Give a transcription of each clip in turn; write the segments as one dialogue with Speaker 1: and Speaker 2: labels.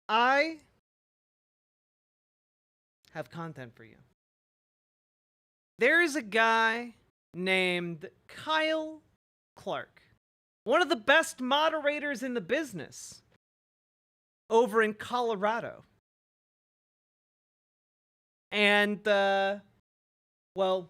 Speaker 1: I have content for you. There is a guy named Kyle Clark, one of the best moderators in the business over in Colorado. And, well,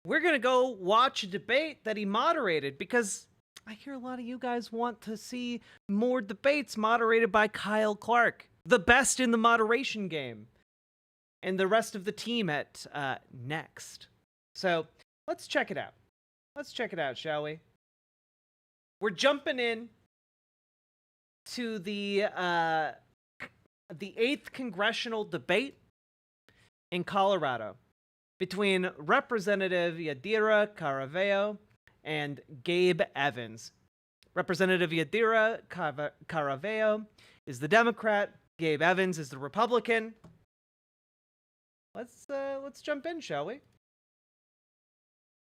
Speaker 1: we're going to go watch a debate that he moderated because I hear a lot of you guys want to see more debates moderated by Kyle Clark, the best in the moderation game, and the rest of the team at Next. So let's check it out. Let's check it out, shall we? We're jumping in to the 8th congressional debate in Colorado between Representative Yadira Caraveo and Gabe Evans. Representative Yadira Caraveo is the Democrat. Gabe Evans is the Republican. Let's jump in, shall we?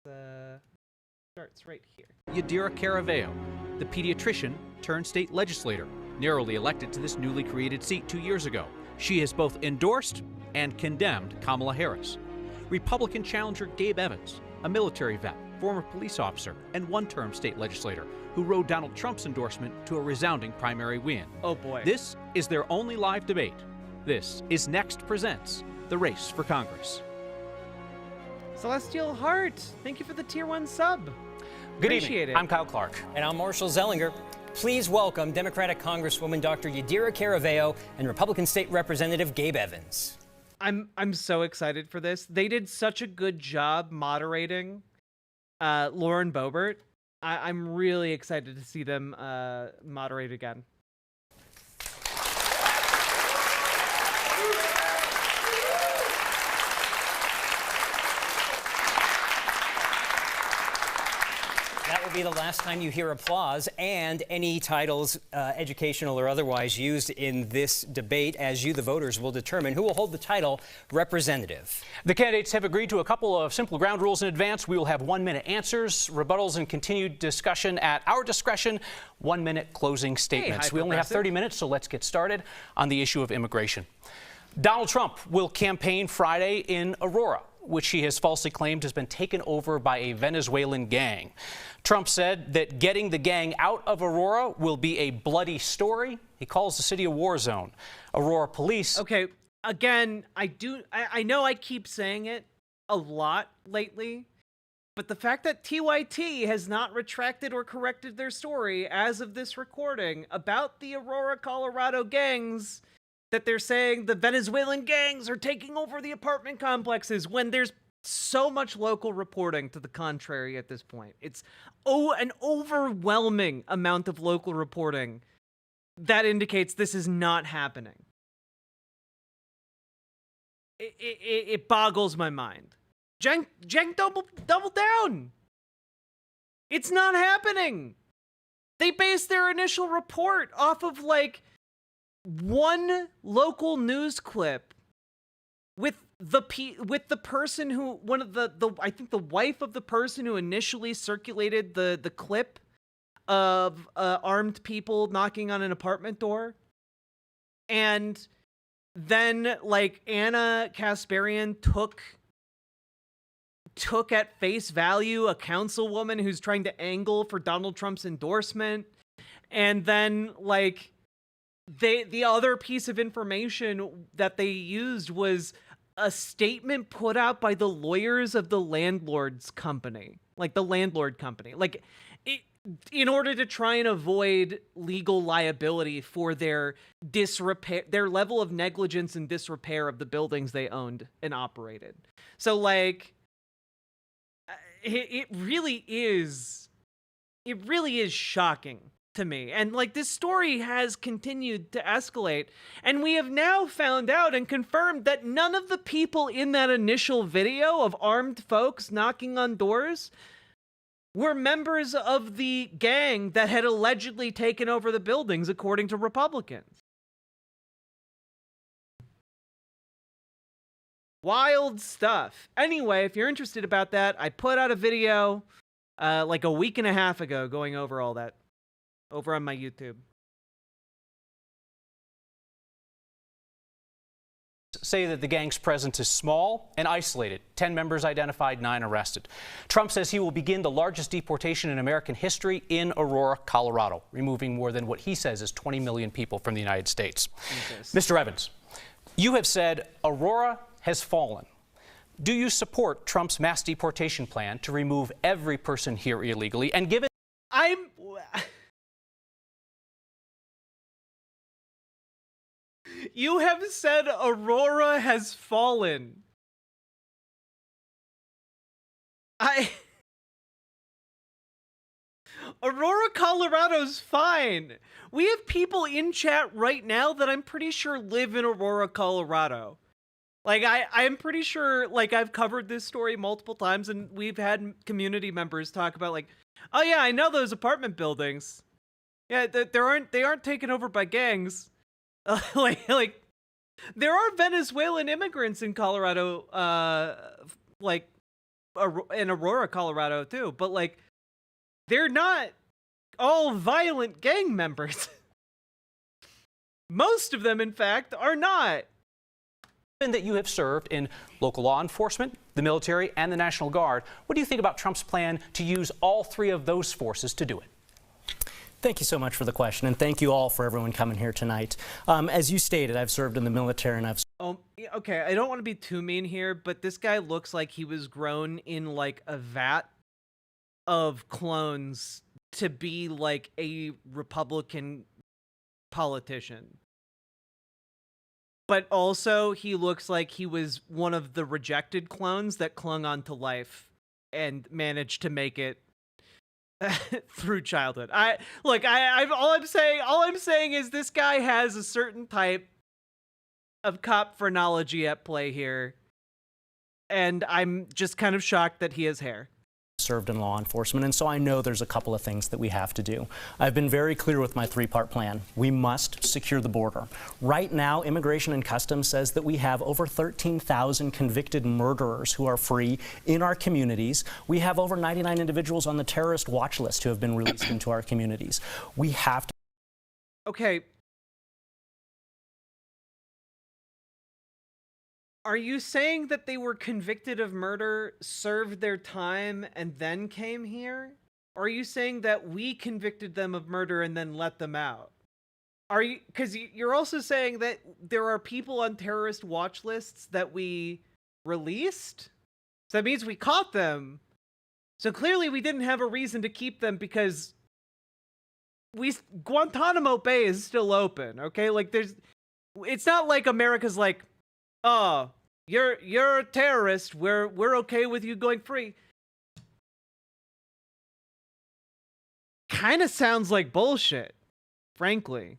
Speaker 1: Starts right here.
Speaker 2: Yadira Caraveo, the pediatrician turned state legislator, narrowly elected to this newly created seat 2 years ago. She has both endorsed and condemned Kamala Harris. Republican challenger Gabe Evans, a military vet, former police officer, and one-term state legislator who rode Donald Trump's endorsement to a resounding primary win.
Speaker 1: Oh boy.
Speaker 2: This is their only live debate. This is Next Presents the Race for Congress.
Speaker 1: Celestial Heart, thank you for the tier 1 sub.
Speaker 3: Good
Speaker 1: Appreciate
Speaker 3: evening.
Speaker 1: it.
Speaker 3: I'm Kyle Clark.
Speaker 4: And I'm Marshall Zellinger. Please welcome Democratic Congresswoman Dr. Yadira Caraveo and Republican State Representative Gabe Evans.
Speaker 1: I'm so excited for this. They did such a good job moderating Lauren Boebert. I'm really excited to see them moderate again.
Speaker 4: That will be the last time you hear applause and any titles, educational or otherwise, used in this debate, as you, the voters, will determine who will hold the title representative.
Speaker 3: The candidates have agreed to a couple of simple ground rules in advance. We will have 1-minute answers, rebuttals, and continued discussion at our discretion. 1-minute closing statements. We only have 30 minutes, so let's get started on the issue of immigration. Donald Trump will campaign Friday in Aurora, which he has falsely claimed has been taken over by a Venezuelan gang. Trump said that getting the gang out of Aurora will be a bloody story. He calls the city a war zone. Aurora police...
Speaker 1: Okay, again, I know I keep saying it a lot lately, but the fact that TYT has not retracted or corrected their story as of this recording about the Aurora, Colorado gangs, that they're saying the Venezuelan gangs are taking over the apartment complexes when there's so much local reporting to the contrary at this point. It's an overwhelming amount of local reporting that indicates this is not happening. It boggles my mind. Cenk double down. It's not happening. They based their initial report off of like one local news clip with the person who I think the wife of the person who initially circulated the clip of armed people knocking on an apartment door, and then like Anna Kasparian took at face value a councilwoman who's trying to angle for Donald Trump's endorsement, and then like the other piece of information that they used was a statement put out by the lawyers of the landlord's company, like the landlord company, like in order to try and avoid legal liability for their disrepair, their level of negligence and disrepair of the buildings they owned and operated. So like, it really is shocking to me. And like, this story has continued to escalate, and we have now found out and confirmed that none of the people in that initial video of armed folks knocking on doors were members of the gang that had allegedly taken over the buildings, according to Republicans. Wild stuff. Anyway, if you're interested about that, I put out a video like a week and a half ago going over all that over on my YouTube.
Speaker 3: say that the gang's presence is small and isolated. 10 members identified, 9 arrested. Trump says he will begin the largest deportation in American history in Aurora, Colorado, removing more than what he says is 20 million people from the United States. Mr. Evans, you have said Aurora has fallen. Do you support Trump's mass deportation plan to remove every person here illegally? And given
Speaker 1: You have said Aurora has fallen. Aurora, Colorado's fine. We have people in chat right now that I'm pretty sure live in Aurora, Colorado. Like, I'm pretty sure, like, I've covered this story multiple times, and we've had community members talk about, like, oh yeah, I know those apartment buildings. Yeah, they aren't taken over by gangs. Like, there are Venezuelan immigrants in Colorado, like, in Aurora, Colorado, too. But, like, they're not all violent gang members. Most of them, in fact, are not.
Speaker 3: That you have served in local law enforcement, the military, and the National Guard, what do you think about Trump's plan to use all 3 of those forces to do it?
Speaker 5: Thank you so much for the question, and thank you all for everyone coming here tonight. As you stated, I've served in the military, and I've...
Speaker 1: Oh, okay, I don't want to be too mean here, but this guy looks like he was grown in, like, a vat of clones to be, like, a Republican politician. But also, he looks like he was one of the rejected clones that clung on to life and managed to make it through childhood. All I'm saying is this guy has a certain type of cop phrenology at play here, and I'm just kind of shocked that he has hair.
Speaker 5: Served in law enforcement, and so I know there's a couple of things that we have to do. I've been very clear with my 3-part plan. We must secure the border. Right now, Immigration and Customs says that we have over 13,000 convicted murderers who are free in our communities. We have over 99 individuals on the terrorist watch list who have been released into our communities. We have to...
Speaker 1: Okay. Are you saying that they were convicted of murder, served their time, and then came here? Or are you saying that we convicted them of murder and then let them out? Are you, because you're also saying that there are people on terrorist watch lists that we released? So that means we caught them. So clearly we didn't have a reason to keep them because Guantanamo Bay is still open, okay? Like, it's not like America's like, oh, you're a terrorist. We're okay with you going free. Kind of sounds like bullshit, frankly.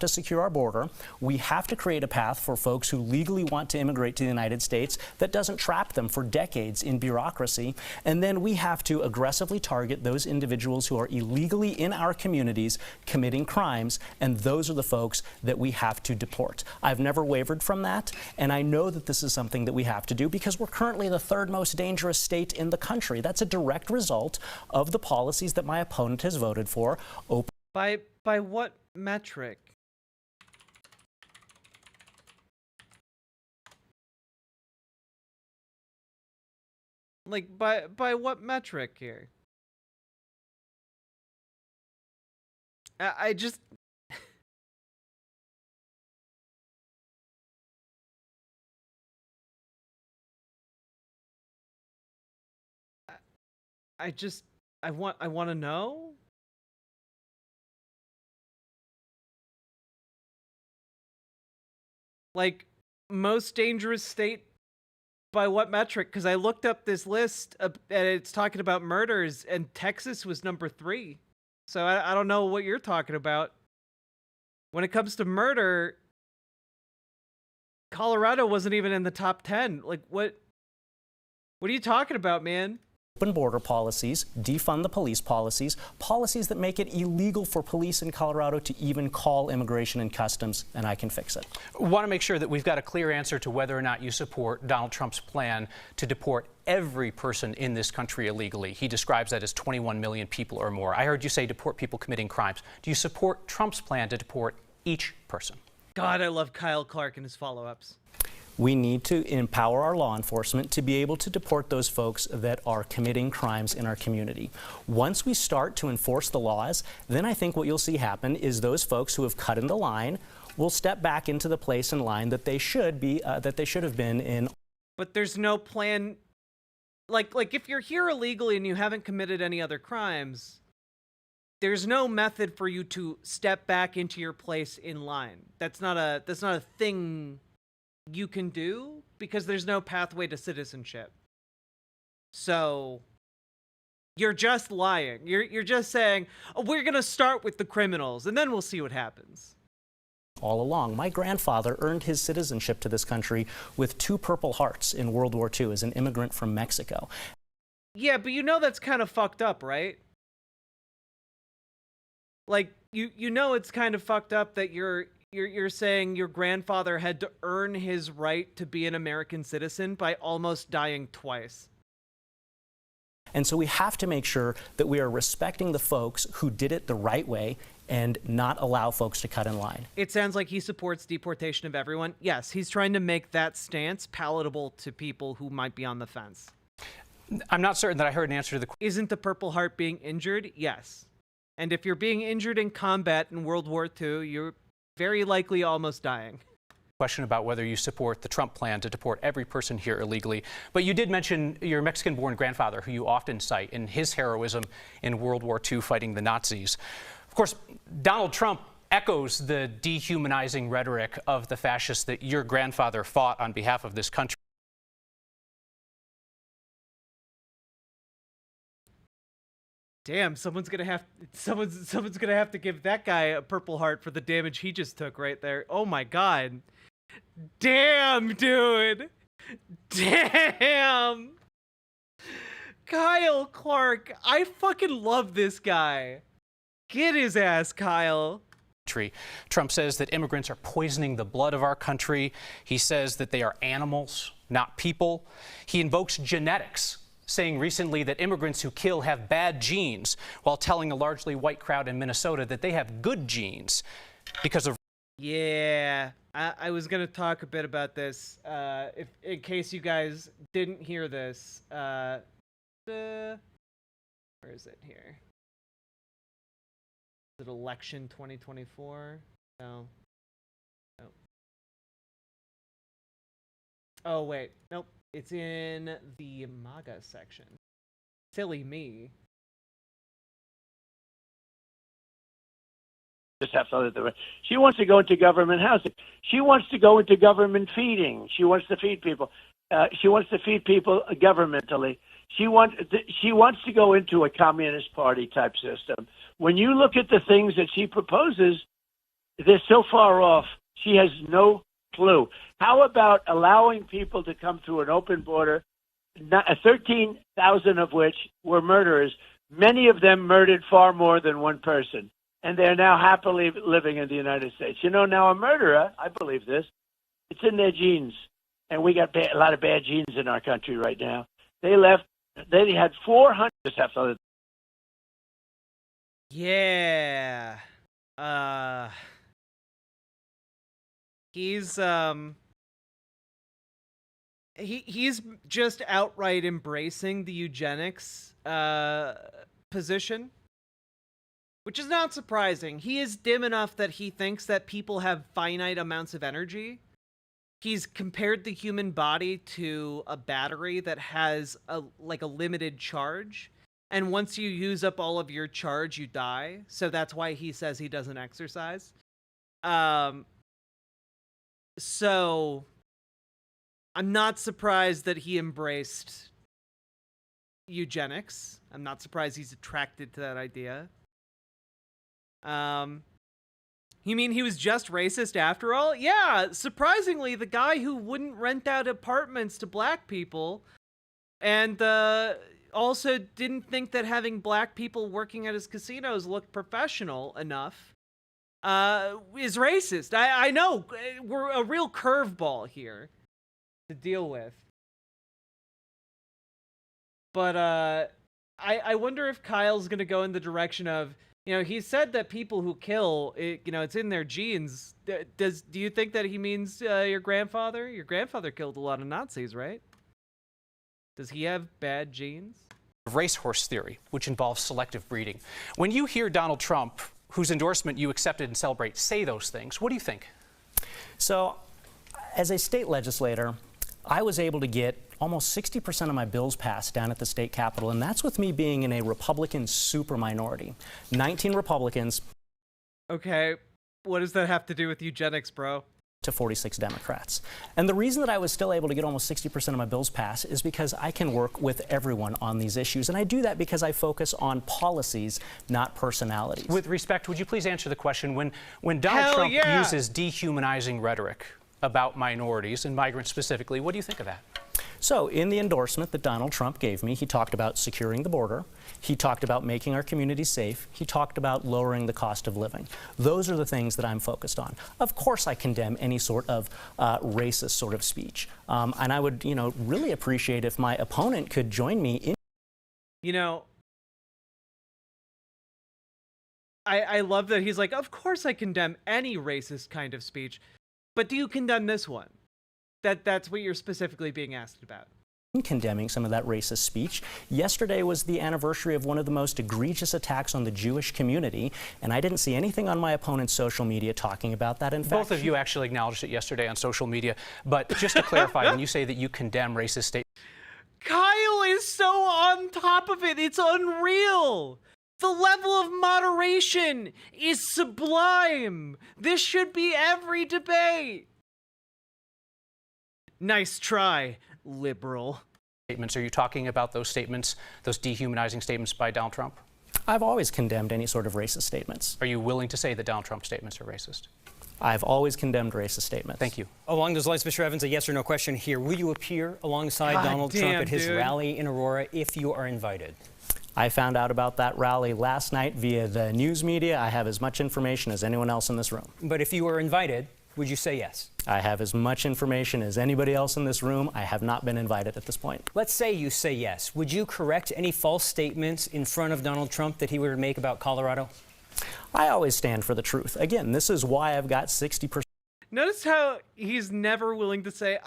Speaker 5: To secure our border, we have to create a path for folks who legally want to immigrate to the United States that doesn't trap them for decades in bureaucracy. And then we have to aggressively target those individuals who are illegally in our communities committing crimes, and those are the folks that we have to deport. I've never wavered from that, and I know that this is something that we have to do because we're currently the 3rd most dangerous state in the country. That's a direct result of the policies that my opponent has voted for.
Speaker 1: By what metric? Like, by what metric here? I just... I want to know? Like, most dangerous state by what metric? Because I looked up this list and it's talking about murders, and Texas was number 3. So I don't know what you're talking about. When it comes to murder, Colorado wasn't even in the top 10. Like, what are you talking about, man?
Speaker 5: Open border policies, defund the police policies, policies that make it illegal for police in Colorado to even call Immigration and Customs, and I can fix it.
Speaker 3: Want to make sure that we've got a clear answer to whether or not you support Donald Trump's plan to deport every person in this country illegally. He describes that as 21 million people or more. I heard you say deport people committing crimes. Do you support Trump's plan to deport each person?
Speaker 1: God, I love Kyle Clark and his follow-ups.
Speaker 5: We need to empower our law enforcement to be able to deport those folks that are committing crimes in our community. Once we start to enforce the laws, then I think what you'll see happen is those folks who have cut in the line will step back into the place in line that they should be, that they should have been in.
Speaker 1: But there's no plan. Like if you're here illegally and you haven't committed any other crimes, there's no method for you to step back into your place in line. That's not a thing you can do because there's no pathway to citizenship. So you're just lying. You're just saying, oh, we're going to start with the criminals and then we'll see what happens.
Speaker 5: All along. My grandfather earned his citizenship to this country with 2 Purple Hearts in World War II as an immigrant from Mexico.
Speaker 1: Yeah, but you know that's kind of fucked up, right? Like, you know it's kind of fucked up that you're saying your grandfather had to earn his right to be an American citizen by almost dying twice.
Speaker 5: And so we have to make sure that we are respecting the folks who did it the right way and not allow folks to cut in line.
Speaker 1: It sounds like he supports deportation of everyone. Yes, he's trying to make that stance palatable to people who might be on the fence.
Speaker 3: I'm not certain that I heard an answer to the question.
Speaker 1: Isn't the Purple Heart being injured? Yes. And if you're being injured in combat in World War II, you're very likely almost dying.
Speaker 3: Question about whether you support the Trump plan to deport every person here illegally. But you did mention your Mexican-born grandfather, who you often cite in his heroism in World War II fighting the Nazis. Of course, Donald Trump echoes the dehumanizing rhetoric of the fascists that your grandfather fought on behalf of this country.
Speaker 1: Damn, someone's gonna have to give that guy a Purple Heart for the damage he just took right there. Oh my God. Damn, dude. Damn. Kyle Clark. I fucking love this guy. Get his ass, Kyle.
Speaker 3: Trump says that immigrants are poisoning the blood of our country. He says that they are animals, not people. He invokes genetics, saying recently that immigrants who kill have bad genes, while telling a largely white crowd in Minnesota that they have good genes because of...
Speaker 1: Yeah, I was going to talk a bit about this, in case you guys didn't hear this. Where is it here? Is it election 2024? No. Nope. Oh, wait. Nope. It's in the MAGA section. Silly me.
Speaker 6: Just have to. She wants to go into government housing. She wants to go into government feeding. She wants to feed people. She wants to feed people governmentally. She wants to go into a communist party type system. When you look at the things that she proposes, they're so far off. She has no clue. How about allowing people to come through an open border, 13,000 of which were murderers? Many of them murdered far more than one person, and they're now happily living in the United States. You know, now a murderer, I believe this, it's in their genes, and we got a lot of bad genes in our country right now. They had 400.
Speaker 1: Yeah. He's just outright embracing the eugenics position, which is not surprising. He is dim enough that he thinks that people have finite amounts of energy. He's compared the human body to a battery that has a limited charge. And once you use up all of your charge, you die. So that's why he says he doesn't exercise. So I'm not surprised that he embraced eugenics. I'm not surprised he's attracted to that idea. You mean he was just racist after all? Yeah, surprisingly, the guy who wouldn't rent out apartments to black people and also didn't think that having black people working at his casinos looked professional enough is racist. I know, we're a real curveball here to deal with. But I wonder if Kyle's gonna go in the direction of, he said that people who kill, it's in their genes. Do you think that he means your grandfather? Your grandfather killed a lot of Nazis, right? Does he have bad genes?
Speaker 3: Racehorse theory, which involves selective breeding. When you hear Donald Trump, whose endorsement you accepted and celebrate, say those things, what do you think?
Speaker 5: So, as a state legislator, I was able to get almost 60% of my bills passed down at the state capitol, and that's with me being in a Republican super minority. 19 Republicans.
Speaker 1: Okay, what does that have to do with eugenics, bro?
Speaker 5: To 46 Democrats. And the reason that I was still able to get almost 60% of my bills passed is because I can work with everyone on these issues. And I do that because I focus on policies, not personalities.
Speaker 3: With respect, would you please answer the question, when Donald Trump uses dehumanizing rhetoric about minorities and migrants specifically, what do you think of that?
Speaker 5: So in the endorsement that Donald Trump gave me, he talked about securing the border. He talked about making our communities safe. He talked about lowering the cost of living. Those are the things that I'm focused on. Of course, I condemn any sort of racist sort of speech. And I would, really appreciate if my opponent could join me in.
Speaker 1: I love that he's like, of course I condemn any racist kind of speech, but do you condemn this one? That's what you're specifically being asked about.
Speaker 5: Condemning some of that racist speech. Yesterday was the anniversary of one of the most egregious attacks on the Jewish community, and I didn't see anything on my opponent's social media talking about that. In fact,
Speaker 3: both of you actually acknowledged it yesterday on social media, but just to clarify, when you say that you condemn racist statements,
Speaker 1: Kyle is so on top of it, it's unreal. The level of moderation is sublime. This should be every debate. Nice try, liberal.
Speaker 3: Are you talking about those statements, those dehumanizing statements by Donald Trump?
Speaker 5: I've always condemned any sort of racist statements.
Speaker 3: Are you willing to say that Donald Trump's statements are racist?
Speaker 5: I've always condemned racist statements.
Speaker 3: Thank you.
Speaker 4: Along those lines, Mr. Evans, a yes or no question here. Will you appear alongside Donald Trump at his rally in Aurora if you are invited?
Speaker 5: I found out about that rally last night via the news media. I have as much information as anyone else in this room.
Speaker 4: But if you were invited, would you say yes?
Speaker 5: I have as much information as anybody else in this room. I have not been invited at this point.
Speaker 4: Let's say you say yes. Would you correct any false statements in front of Donald Trump that he were to make about Colorado?
Speaker 5: I always stand for the truth. Again, this is why I've got 60%.
Speaker 1: Notice how he's never willing to say,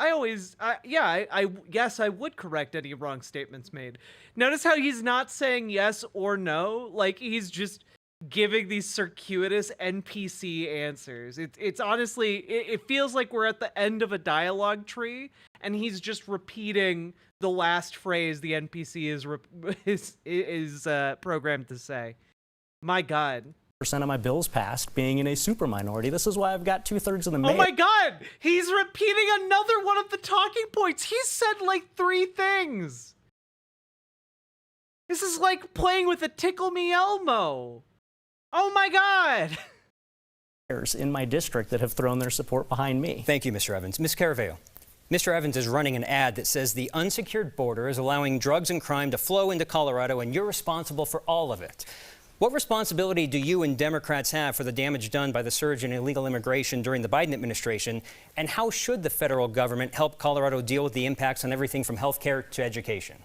Speaker 1: yes, I would correct any wrong statements made. Notice how he's not saying yes or no. Like, he's just giving these circuitous NPC answers. It's honestly, it feels like we're at the end of a dialogue tree, and he's just repeating the last phrase the NPC is programmed to say. My God.
Speaker 5: Of my bills passed, being in a super minority. This is why I've got 2/3 of the mayor.
Speaker 1: Oh my God! He's repeating another one of the talking points. He said like 3 things. This is like playing with a Tickle Me Elmo. Oh my God!
Speaker 5: In my district that have thrown their support behind me.
Speaker 4: Thank you, Mr. Evans. Ms. Caraveo, Mr. Evans is running an ad that says the unsecured border is allowing drugs and crime to flow into Colorado, and you're responsible for all of it. What responsibility do you and Democrats have for the damage done by the surge in illegal immigration during the Biden administration? And how should the federal government help Colorado deal with the impacts on everything from health care to education?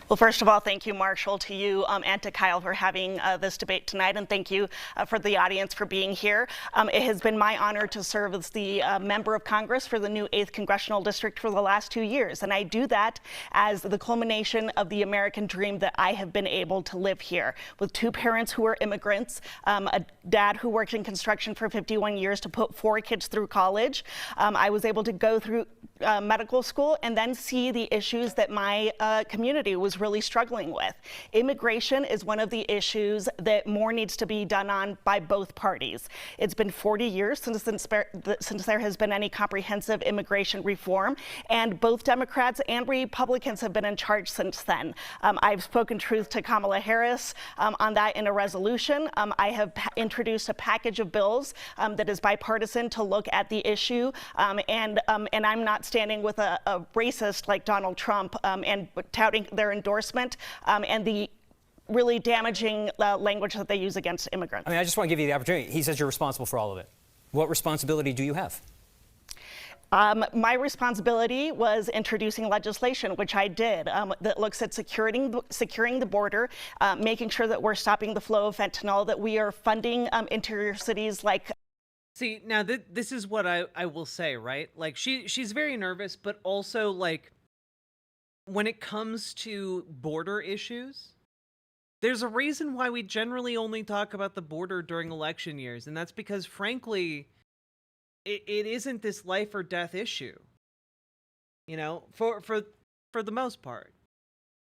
Speaker 7: Well, first of all, thank you, Marshall, to you and to Kyle for having this debate tonight, and thank you for the audience for being here. It has been my honor to serve as the member of Congress for the new 8th Congressional District for the last 2 years, and I do that as the culmination of the American dream that I have been able to live here, with 2 parents who are immigrants, a dad who worked in construction for 51 years to put 4 kids through college. I was able to go through medical school and then see the issues that my community was really struggling with. Immigration is one of the issues that more needs to be done on by both parties. It's been 40 years since there has been any comprehensive immigration reform, and both Democrats and Republicans have been in charge since then. I've spoken truth to Kamala Harris on that in a resolution. I have introduced a package of bills that is bipartisan to look at the issue, and I'm not standing with a racist like Donald Trump and touting their endorsement and the really damaging language that they use against immigrants.
Speaker 4: I mean, I just want to give you the opportunity. He says you're responsible for all of it. What responsibility do you have?
Speaker 7: My responsibility was introducing legislation, which I did, that looks at securing the border, making sure that we're stopping the flow of fentanyl, that we are funding interior cities like.
Speaker 1: See, now this is what I will say, right? Like she's very nervous, but also like when it comes to border issues, there's a reason why we generally only talk about the border during election years, and that's because frankly, it isn't this life or death issue. You know, for the most part.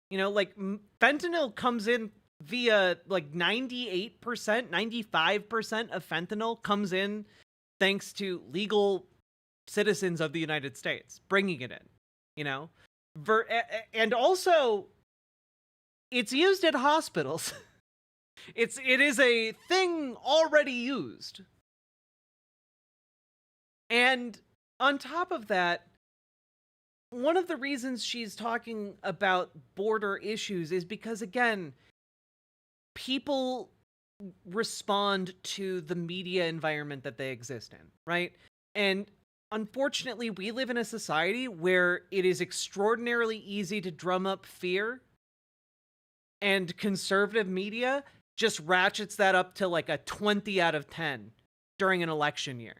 Speaker 1: You know, like fentanyl comes in via like 98%, 95% of fentanyl comes in thanks to legal citizens of the United States bringing it in, you know? And also, it's used at hospitals. It is a thing already used. And on top of that, one of the reasons she's talking about border issues is because, again, people respond to the media environment that they exist in, right? And unfortunately, we live in a society where it is extraordinarily easy to drum up fear, and conservative media just ratchets that up to like a 20 out of 10 during an election year.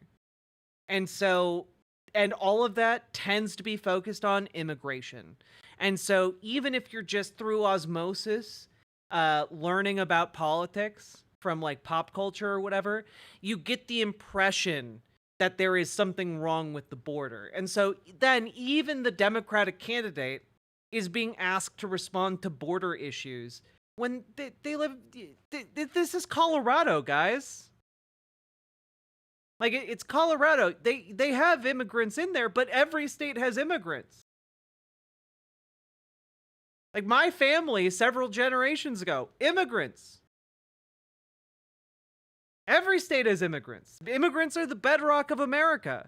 Speaker 1: And so, and all of that tends to be focused on immigration. And so even if you're just through osmosis, learning about politics from like pop culture or whatever, you get the impression that there is something wrong with the border. And so then even the Democratic candidate is being asked to respond to border issues when they live, this is Colorado, guys. Like, it's Colorado. They have immigrants in there, but every state has immigrants. Like, my family, several generations ago, immigrants. Every state has immigrants. Immigrants are the bedrock of America.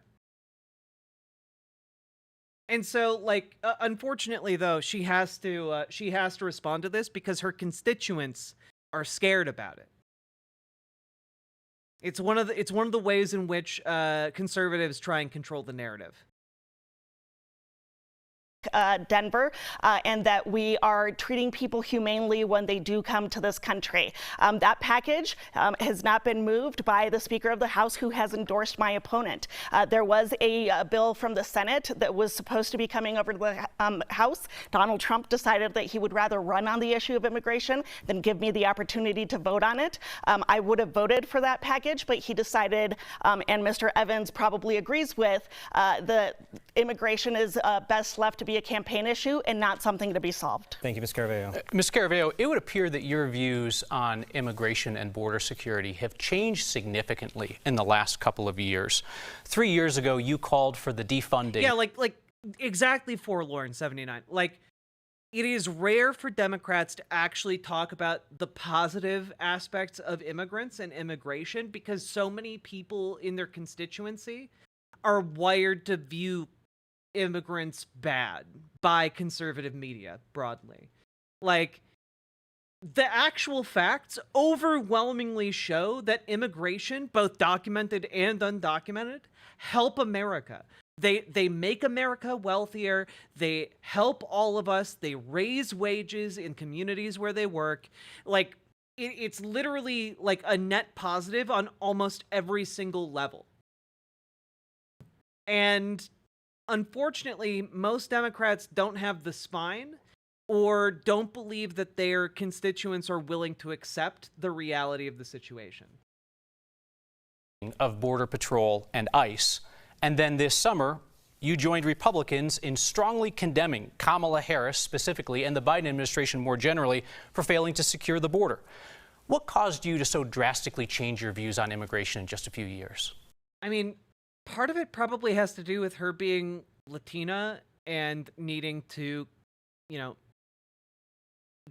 Speaker 1: And so, like, unfortunately, though, she has to respond to this because her constituents are scared about it. It's one of the ways in which conservatives try and control the narrative.
Speaker 7: Denver, and that we are treating people humanely when they do come to this country. That package has not been moved by the Speaker of the House, who has endorsed my opponent. There was a bill from the Senate that was supposed to be coming over to the House. Donald Trump decided that he would rather run on the issue of immigration than give me the opportunity to vote on it. I would have voted for that package, but he decided, and Mr. Evans probably agrees with, the immigration is best left to be a campaign issue and not something to be solved.
Speaker 4: Thank you, Ms. Caraveo.
Speaker 3: Ms. Caraveo, it would appear that your views on immigration and border security have changed significantly in the last couple of years. 3 years ago, you called for the defunding.
Speaker 1: Yeah, like exactly forlorn, 79. Like, it is rare for Democrats to actually talk about the positive aspects of immigrants and immigration because so many people in their constituency are wired to view immigrants bad by conservative media broadly. Like, the actual facts overwhelmingly show that immigration, both documented and undocumented, help America. They make America wealthier. They help all of us. They raise wages in communities where they work. Like, it's literally like a net positive on almost every single level. And unfortunately, most Democrats don't have the spine or don't believe that their constituents are willing to accept the reality of the situation.
Speaker 3: Of Border Patrol and ICE. And then this summer, you joined Republicans in strongly condemning Kamala Harris specifically and the Biden administration more generally for failing to secure the border. What caused you to so drastically change your views on immigration in just a few years?
Speaker 1: I mean, part of it probably has to do with her being Latina and needing to, you know,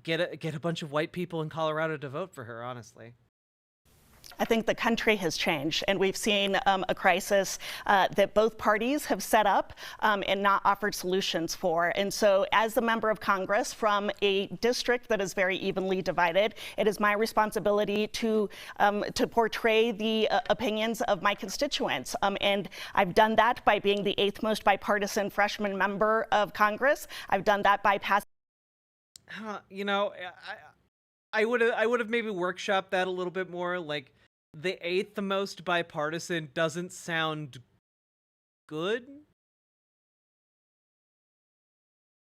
Speaker 1: get a bunch of white people in Colorado to vote for her, honestly.
Speaker 7: I think the country has changed, and we've seen a crisis that both parties have set up and not offered solutions for. And so, as a member of Congress from a district that is very evenly divided, it is my responsibility to portray the opinions of my constituents. And I've done that by being the 8th most bipartisan freshman member of Congress. I've done that by passing.
Speaker 1: You know, I would have maybe workshopped that a little bit more. Like, the 8th most bipartisan doesn't sound good.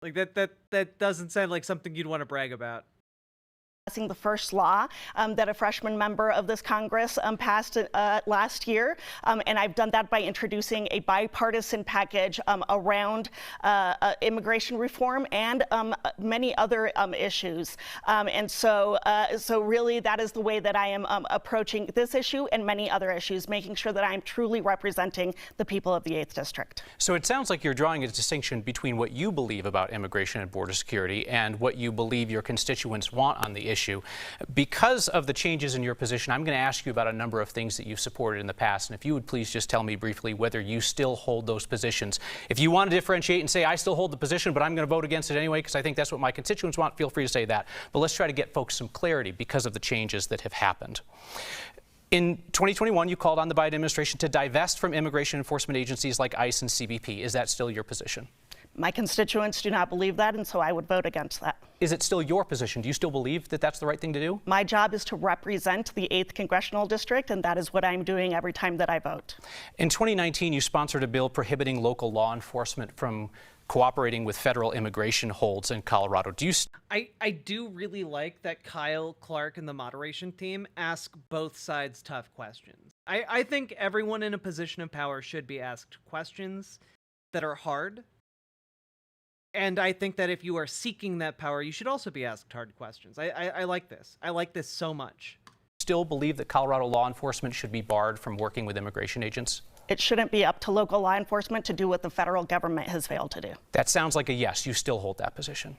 Speaker 1: Like that doesn't sound like something you'd want to brag about.
Speaker 7: The first law that a freshman member of this Congress passed last year. And I've done that by introducing a bipartisan package around immigration reform and many other issues. And so really that is the way that I am approaching this issue and many other issues, making sure that I'm truly representing the people of the 8th District.
Speaker 3: So it sounds like you're drawing a distinction between what you believe about immigration and border security and what you believe your constituents want on the issue. Because of the changes in your position, I'm going to ask you about a number of things that you've supported in the past. And if you would please just tell me briefly whether you still hold those positions. If you want to differentiate and say, I still hold the position, but I'm going to vote against it anyway because I think that's what my constituents want, feel free to say that. But let's try to get folks some clarity because of the changes that have happened. In 2021, you called on the Biden administration to divest from immigration enforcement agencies like ICE and CBP. Is that still your position?
Speaker 7: My constituents do not believe that, and so I would vote against that.
Speaker 3: Is it still your position? Do you still believe that that's the right thing to do?
Speaker 7: My job is to represent the 8th Congressional District, and that is what I'm doing every time that I vote.
Speaker 3: In 2019, you sponsored a bill prohibiting local law enforcement from cooperating with federal immigration holds in Colorado. Do you?
Speaker 1: I do really like that Kyle Clark and the moderation team ask both sides tough questions. I think everyone in a position of power should be asked questions that are hard. And I think that if you are seeking that power, you should also be asked hard questions. I like this. I like this so much.
Speaker 3: Still believe that Colorado law enforcement should be barred from working with immigration agents?
Speaker 7: It shouldn't be up to local law enforcement to do what the federal government has failed to do.
Speaker 3: That sounds like a yes. You still hold that position.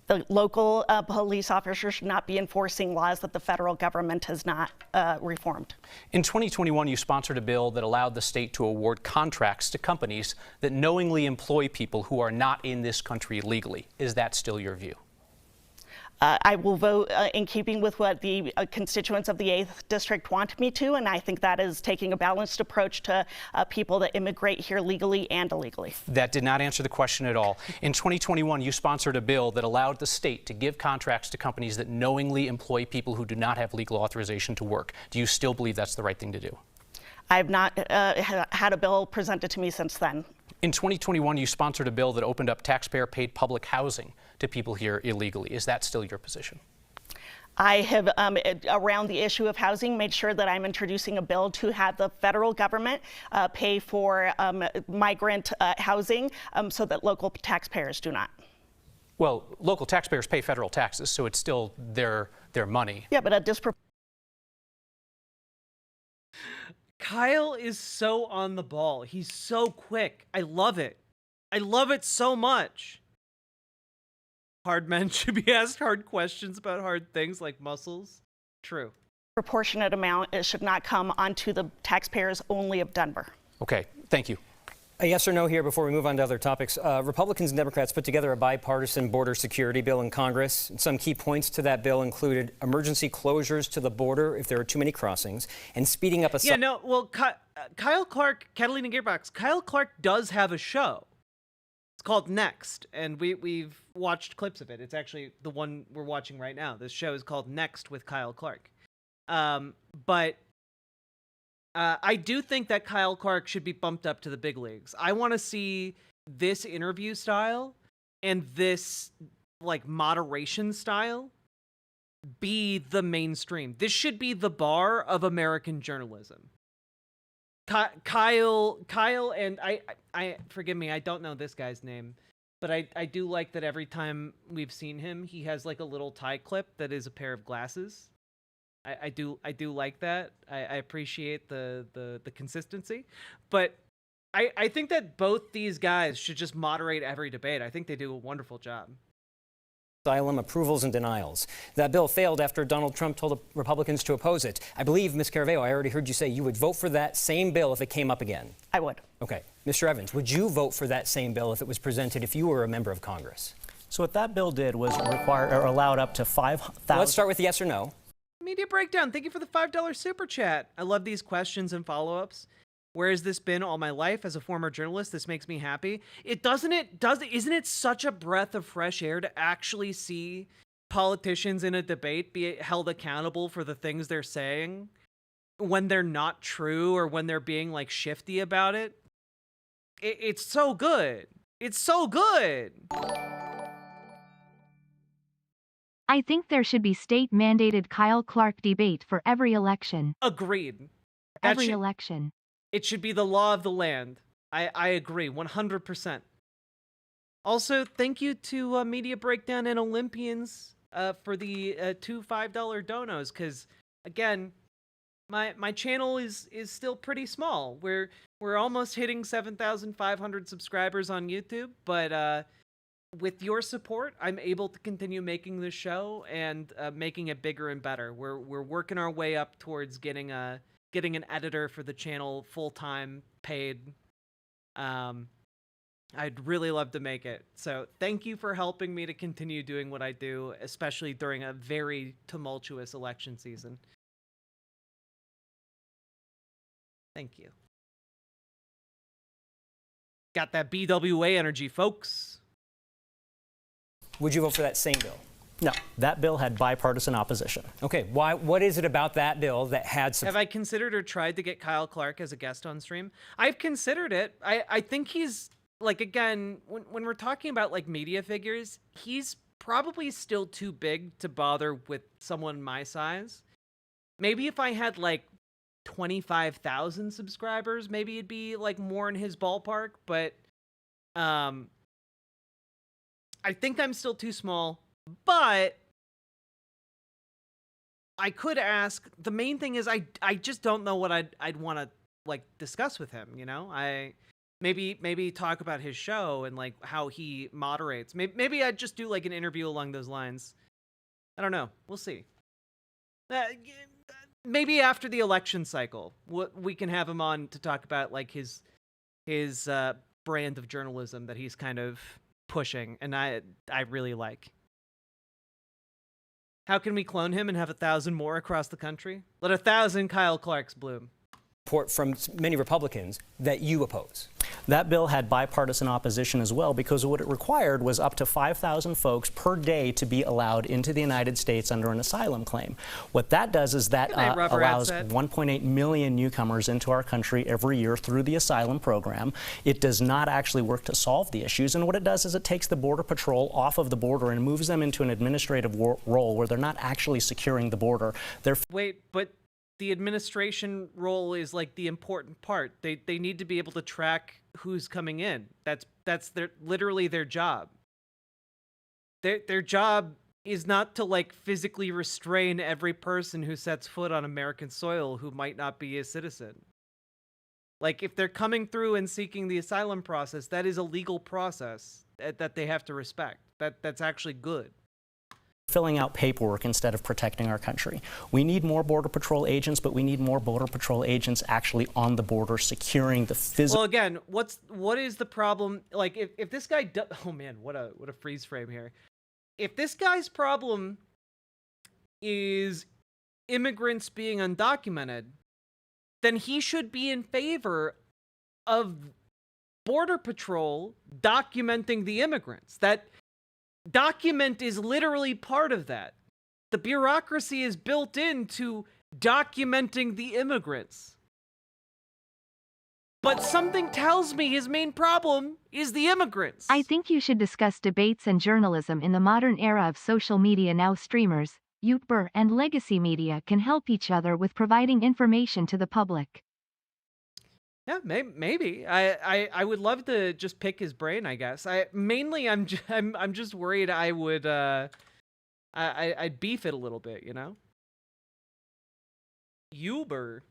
Speaker 7: The local police officers should not be enforcing laws that the federal government has not reformed.
Speaker 3: In 2021, you sponsored a bill that allowed the state to award contracts to companies that knowingly employ people who are not in this country legally. Is that still your view?
Speaker 7: I will vote in keeping with what the constituents of the 8th District want me to, and I think that is taking a balanced approach to people that immigrate here legally and illegally.
Speaker 3: That did not answer the question at all. In 2021, you sponsored a bill that allowed the state to give contracts to companies that knowingly employ people who do not have legal authorization to work. Do you still believe that's the right thing to do?
Speaker 7: I have not had a bill presented to me since then.
Speaker 3: In 2021, you sponsored a bill that opened up taxpayer-paid public housing to people here illegally. Is that still your position?
Speaker 7: I have, around the issue of housing, made sure that I'm introducing a bill to have the federal government pay for migrant housing so that local taxpayers do not.
Speaker 3: Well, local taxpayers pay federal taxes, so it's still their money.
Speaker 7: Yeah, but a disproportionate.
Speaker 1: Kyle is so on the ball. He's so quick. I love it. I love it so much. Hard men should be asked hard questions about hard things like muscles. True.
Speaker 7: Proportionate amount, it should not come onto the taxpayers only of Denver.
Speaker 3: Okay, thank you.
Speaker 4: A yes or no here before we move on to other topics. Republicans and Democrats put together a bipartisan border security bill in Congress. Some key points to that bill included emergency closures to the border if there are too many crossings and speeding up a...
Speaker 1: Yeah, no, well, Kyle Clark, Catalina Gearbox, Kyle Clark does have a show. It's called Next, and we've watched clips of it. It's actually the one we're watching right now. This show is called Next with Kyle Clark. But I do think that Kyle Clark should be bumped up to the big leagues. I want to see this interview style and this like moderation style be the mainstream. This should be the bar of American journalism. Kyle and I forgive me, I don't know this guy's name, but I do like that every time we've seen him, he has like a little tie clip that is a pair of glasses. I do like that. I appreciate the consistency, but I think that both these guys should just moderate every debate. I think they do a wonderful job.
Speaker 4: Asylum approvals and denials. That bill failed after Donald Trump told the Republicans to oppose it. I believe, Ms. Caravello, I already heard you say you would vote for that same bill if it came up again.
Speaker 7: I would.
Speaker 4: Okay. Mr. Evans, would you vote for that same bill if it was presented if you were a member of Congress?
Speaker 5: So what that bill did was require or allowed up to 5,000.
Speaker 4: Let's start with yes or no.
Speaker 1: Media Breakdown, thank you for the $5 super chat. I love these questions and follow-ups. Where has this been all my life as a former journalist? This makes me happy. Isn't it such a breath of fresh air to actually see politicians in a debate be held accountable for the things they're saying when they're not true or when they're being like shifty about it? It's so good. It's so good.
Speaker 8: I think there should be state-mandated Kyle Clark debate for every election.
Speaker 1: Agreed.
Speaker 8: Every election.
Speaker 1: It should be the law of the land. I agree, 100%. Also, thank you to Media Breakdown and Olympians for the 2 $5 donos, because, again, my channel is still pretty small. We're almost hitting 7,500 subscribers on YouTube, but with your support, I'm able to continue making this show and making it bigger and better. We're working our way up towards getting an editor for the channel full-time, paid. I'd really love to make it. So thank you for helping me to continue doing what I do, especially during a very tumultuous election season. Thank you. Got that BWA energy, folks.
Speaker 4: Would you vote for that same bill?
Speaker 5: No, that bill had bipartisan opposition.
Speaker 4: Okay, why? What is it about that bill that had some...
Speaker 1: Have I considered or tried to get Kyle Clark as a guest on stream? I've considered it. I think he's, like, again, when we're talking about, like, media figures, he's probably still too big to bother with someone my size. Maybe if I had, like, 25,000 subscribers, maybe it'd be, like, more in his ballpark, but I think I'm still too small. But I could ask. The main thing is I just don't know what I'd want to like discuss with him. You know, maybe talk about his show and like how he moderates. Maybe I'd just do like an interview along those lines. I don't know. We'll see. Maybe after the election cycle, we can have him on to talk about like his brand of journalism that he's kind of pushing, and I really like. How can we clone him and have 1,000 more across the country? Let 1,000 Kyle Clarks bloom.
Speaker 4: Support from many Republicans that you oppose.
Speaker 5: That bill had bipartisan opposition as well because what it required was up to 5,000 folks per day to be allowed into the United States under an asylum claim. What that does is that allows 1.8 million newcomers into our country every year through the asylum program. It does not actually work to solve the issues, and what it does is it takes the Border Patrol off of the border and moves them into an administrative role where they're not actually securing the border.
Speaker 1: Wait, but the administration role is like the important part. They need to be able to track who's coming in. That's literally their job. Their job is not to like physically restrain every person who sets foot on American soil who might not be a citizen. Like if they're coming through and seeking the asylum process, that is a legal process that they have to respect. That's actually good.
Speaker 5: Filling out paperwork instead of protecting our country. We need more Border Patrol agents, but we need more Border Patrol agents actually on the border securing the physical...
Speaker 1: Well, again, what is the problem? Like, if this guy... Oh, man, what a freeze frame here. If this guy's problem is immigrants being undocumented, then he should be in favor of Border Patrol documenting the immigrants. That document is literally part of that. The bureaucracy is built into documenting the immigrants. But something tells me his main problem is the immigrants.
Speaker 8: I think you should discuss debates and journalism in the modern era of social media. Now streamers, YouTuber, and legacy media can help each other with providing information to the public.
Speaker 1: Yeah, maybe. I would love to just pick his brain, I guess. I'm just worried I would I'd beef it a little bit, you know? Uber.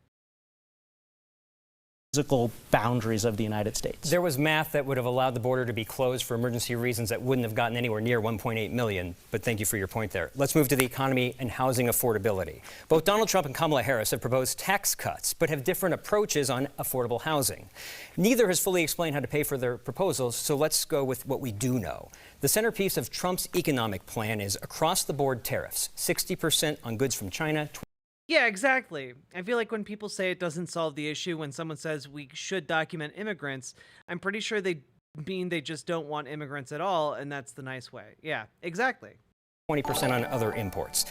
Speaker 5: physical boundaries of the United States.
Speaker 4: There was math that would have allowed the border to be closed for emergency reasons that wouldn't have gotten anywhere near 1.8 million, but thank you for your point there. Let's move to the economy and housing affordability. Both Donald Trump and Kamala Harris have proposed tax cuts, but have different approaches on affordable housing. Neither has fully explained how to pay for their proposals, so let's go with what we do know. The centerpiece of Trump's economic plan is across-the-board tariffs, 60% on goods from China.
Speaker 1: Yeah, exactly. I feel like when people say it doesn't solve the issue, when someone says we should document immigrants, I'm pretty sure they mean they just don't want immigrants at all, and that's the nice way. Yeah, exactly.
Speaker 4: 20% on other imports.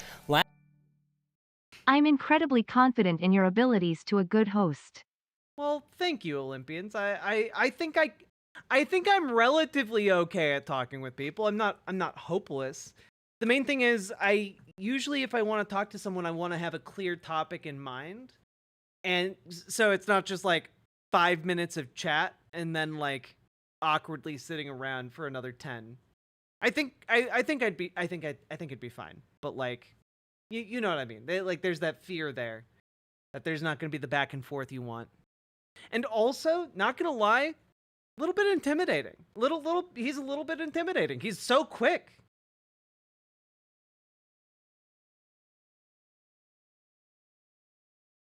Speaker 8: I'm incredibly confident in your abilities to a good host.
Speaker 1: Well, thank you, Olympians. I think I'm relatively okay at talking with people. I'm not hopeless. The main thing is, I usually, if I want to talk to someone, I want to have a clear topic in mind. And so it's not just like 5 minutes of chat and then like awkwardly sitting around for another 10. I think it'd be fine. But like, you know what I mean? There's that fear there that there's not going to be the back and forth you want. And also, not going to lie, a little bit intimidating. He's a little bit intimidating. He's so quick.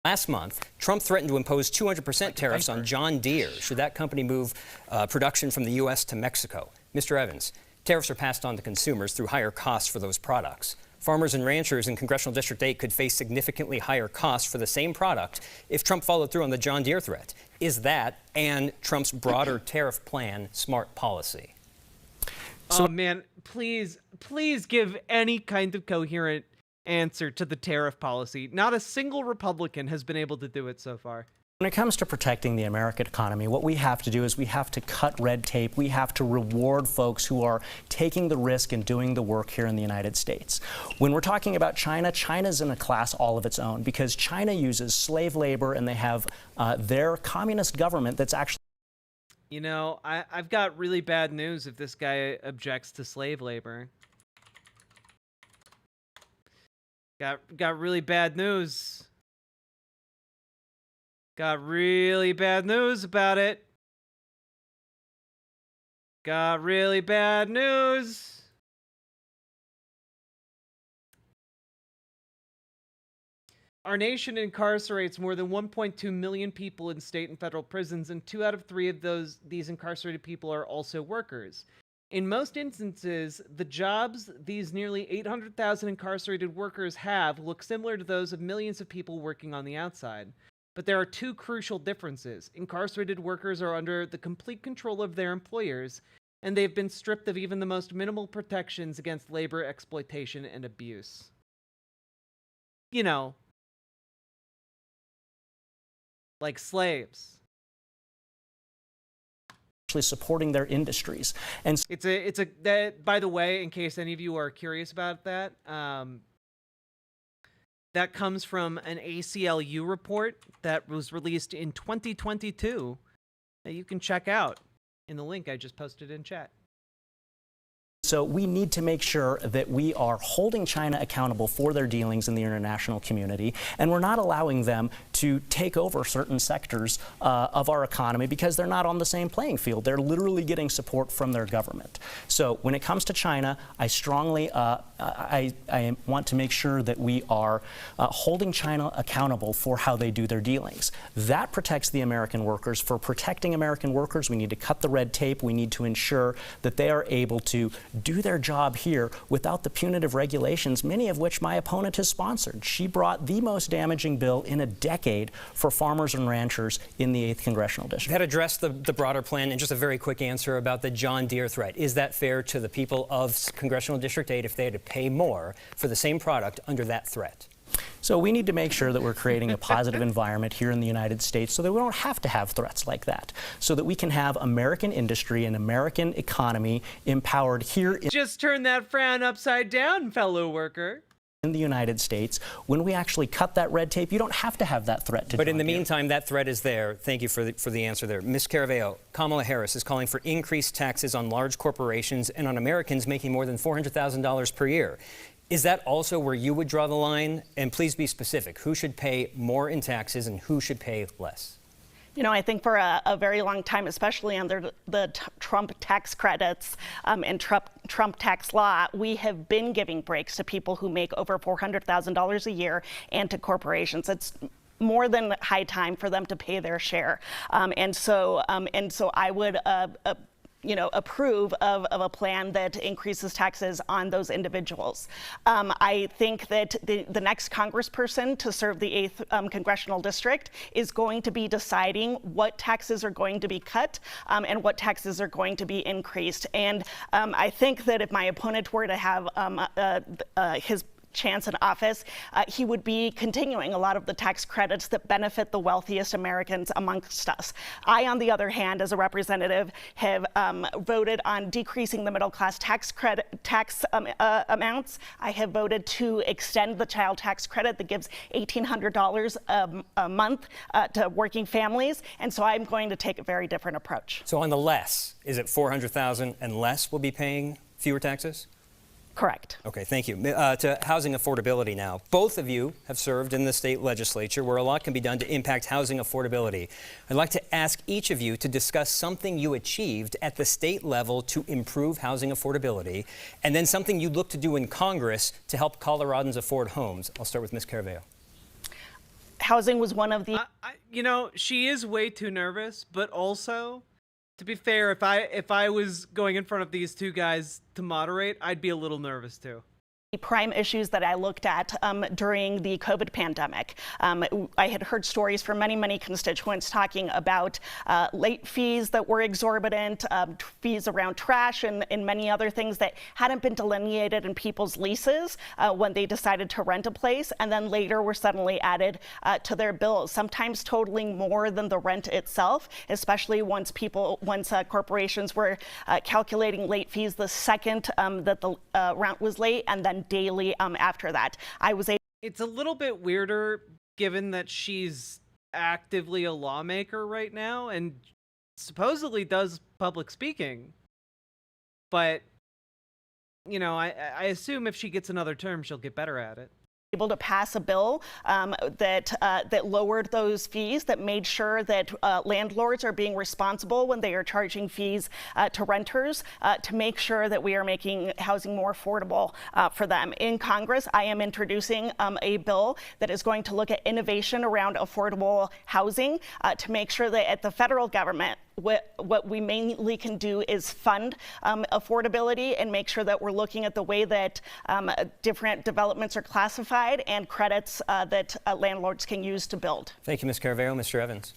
Speaker 4: Last month, Trump threatened to impose 200% tariffs on John Deere should that company move production from the U.S. to Mexico. Mr. Evans, tariffs are passed on to consumers through higher costs for those products. Farmers and ranchers in Congressional District 8 could face significantly higher costs for the same product if Trump followed through on the John Deere threat. Is that, and Trump's broader tariff plan, smart policy?
Speaker 1: Oh man, please give any kind of coherent answer to the tariff policy. Not a single Republican has been able to do it so far.
Speaker 5: When it comes to protecting the American economy, what we have to do is we have to cut red tape. We have to reward folks who are taking the risk and doing the work here in the United States. When we're talking about China, China's in a class all of its own because China uses slave labor and they have their communist government that's actually...
Speaker 1: You know, I've got really bad news if this guy objects to slave labor. Got really bad news. Got really bad news about it. Got really bad news. Our nation incarcerates more than 1.2 million people in state and federal prisons, and 2 out of 3 of these incarcerated people are also workers. In most instances, the jobs these nearly 800,000 incarcerated workers have look similar to those of millions of people working on the outside. But there are 2 crucial differences. Incarcerated workers are under the complete control of their employers, and they've been stripped of even the most minimal protections against labor exploitation and abuse. You know, like slaves.
Speaker 5: Actually supporting their industries. And
Speaker 1: that, by the way, in case any of you are curious about that, that comes from an ACLU report that was released in 2022 that you can check out in the link I just posted in chat.
Speaker 5: So we need to make sure that we are holding China accountable for their dealings in the international community, and we're not allowing them to take over certain sectors of our economy because they're not on the same playing field. They're literally getting support from their government. So when it comes to China, I strongly I want to make sure that we are holding China accountable for how they do their dealings. That protects the American workers. For protecting American workers, we need to cut the red tape. We need to ensure that they are able to do their job here without the punitive regulations, many of which my opponent has sponsored. She brought the most damaging bill in a decade for farmers and ranchers in the 8th Congressional District.
Speaker 4: That addressed the broader plan, and just a very quick answer about the John Deere threat. Is that fair to the people of Congressional District 8 if they had to pay more for the same product under that threat?
Speaker 5: So we need to make sure that we're creating a positive environment here in the United States so that we don't have to have threats like that, so that we can have American industry and American economy empowered here
Speaker 1: Just turn that frown upside down, fellow worker.
Speaker 5: In the United States. When we actually cut that red tape, you don't have to have that threat to
Speaker 4: But in the
Speaker 5: John Deere.
Speaker 4: meantime, that threat is there. Thank you for the answer there. Ms. Caraveo, Kamala Harris is calling for increased taxes on large corporations and on Americans making more than $400,000 per year. Is that also where you would draw the line? And please be specific. Who should pay more in taxes and who should pay less?
Speaker 7: You know, I think for a very long time, especially under the Trump tax credits and Trump tax law, we have been giving breaks to people who make over $400,000 a year and to corporations. It's more than high time for them to pay their share. And so I would approve of a plan that increases taxes on those individuals. I think that the next congressperson to serve the 8th congressional district is going to be deciding what taxes are going to be cut and what taxes are going to be increased. And I think that if my opponent were to have his chance in office, he would be continuing a lot of the tax credits that benefit the wealthiest Americans amongst us. I, on the other hand, as a representative, have voted on decreasing the middle class tax amounts. I have voted to extend the child tax credit that gives $1,800 a month to working families, and so I'm going to take a very different approach.
Speaker 4: So on the less, is it $400,000 and less will be paying fewer taxes?
Speaker 7: Correct.
Speaker 4: Okay, thank you. To housing affordability now. Both of you have served in the state legislature where a lot can be done to impact housing affordability. I'd like to ask each of you to discuss something you achieved at the state level to improve housing affordability, and then something you'd look to do in Congress to help Coloradans afford homes. I'll start with Ms. Caraveo.
Speaker 7: Housing was one of the...
Speaker 1: she is way too nervous, but also... to be fair, if I was going in front of these two guys to moderate, I'd be a little nervous too.
Speaker 7: Prime issues that I looked at during the COVID pandemic. I had heard stories from many constituents talking about late fees that were exorbitant, fees around trash and many other things that hadn't been delineated in people's leases when they decided to rent a place, and then later were suddenly added to their bills, sometimes totaling more than the rent itself, especially once corporations were calculating late fees the second that the rent was late, and then daily after that.
Speaker 1: It's a little bit weirder given that she's actively a lawmaker right now and supposedly does public speaking. But, I assume if she gets another term, she'll get better at it.
Speaker 7: Able to pass a bill that lowered those fees, that made sure that landlords are being responsible when they are charging fees to renters, to make sure that we are making housing more affordable for them. In Congress, I am introducing a bill that is going to look at innovation around affordable housing to make sure that at the federal government, what we mainly can do is fund affordability and make sure that we're looking at the way that different developments are classified and credits that landlords can use to build.
Speaker 4: Thank you, Ms. Caraveo. Mr. Evans.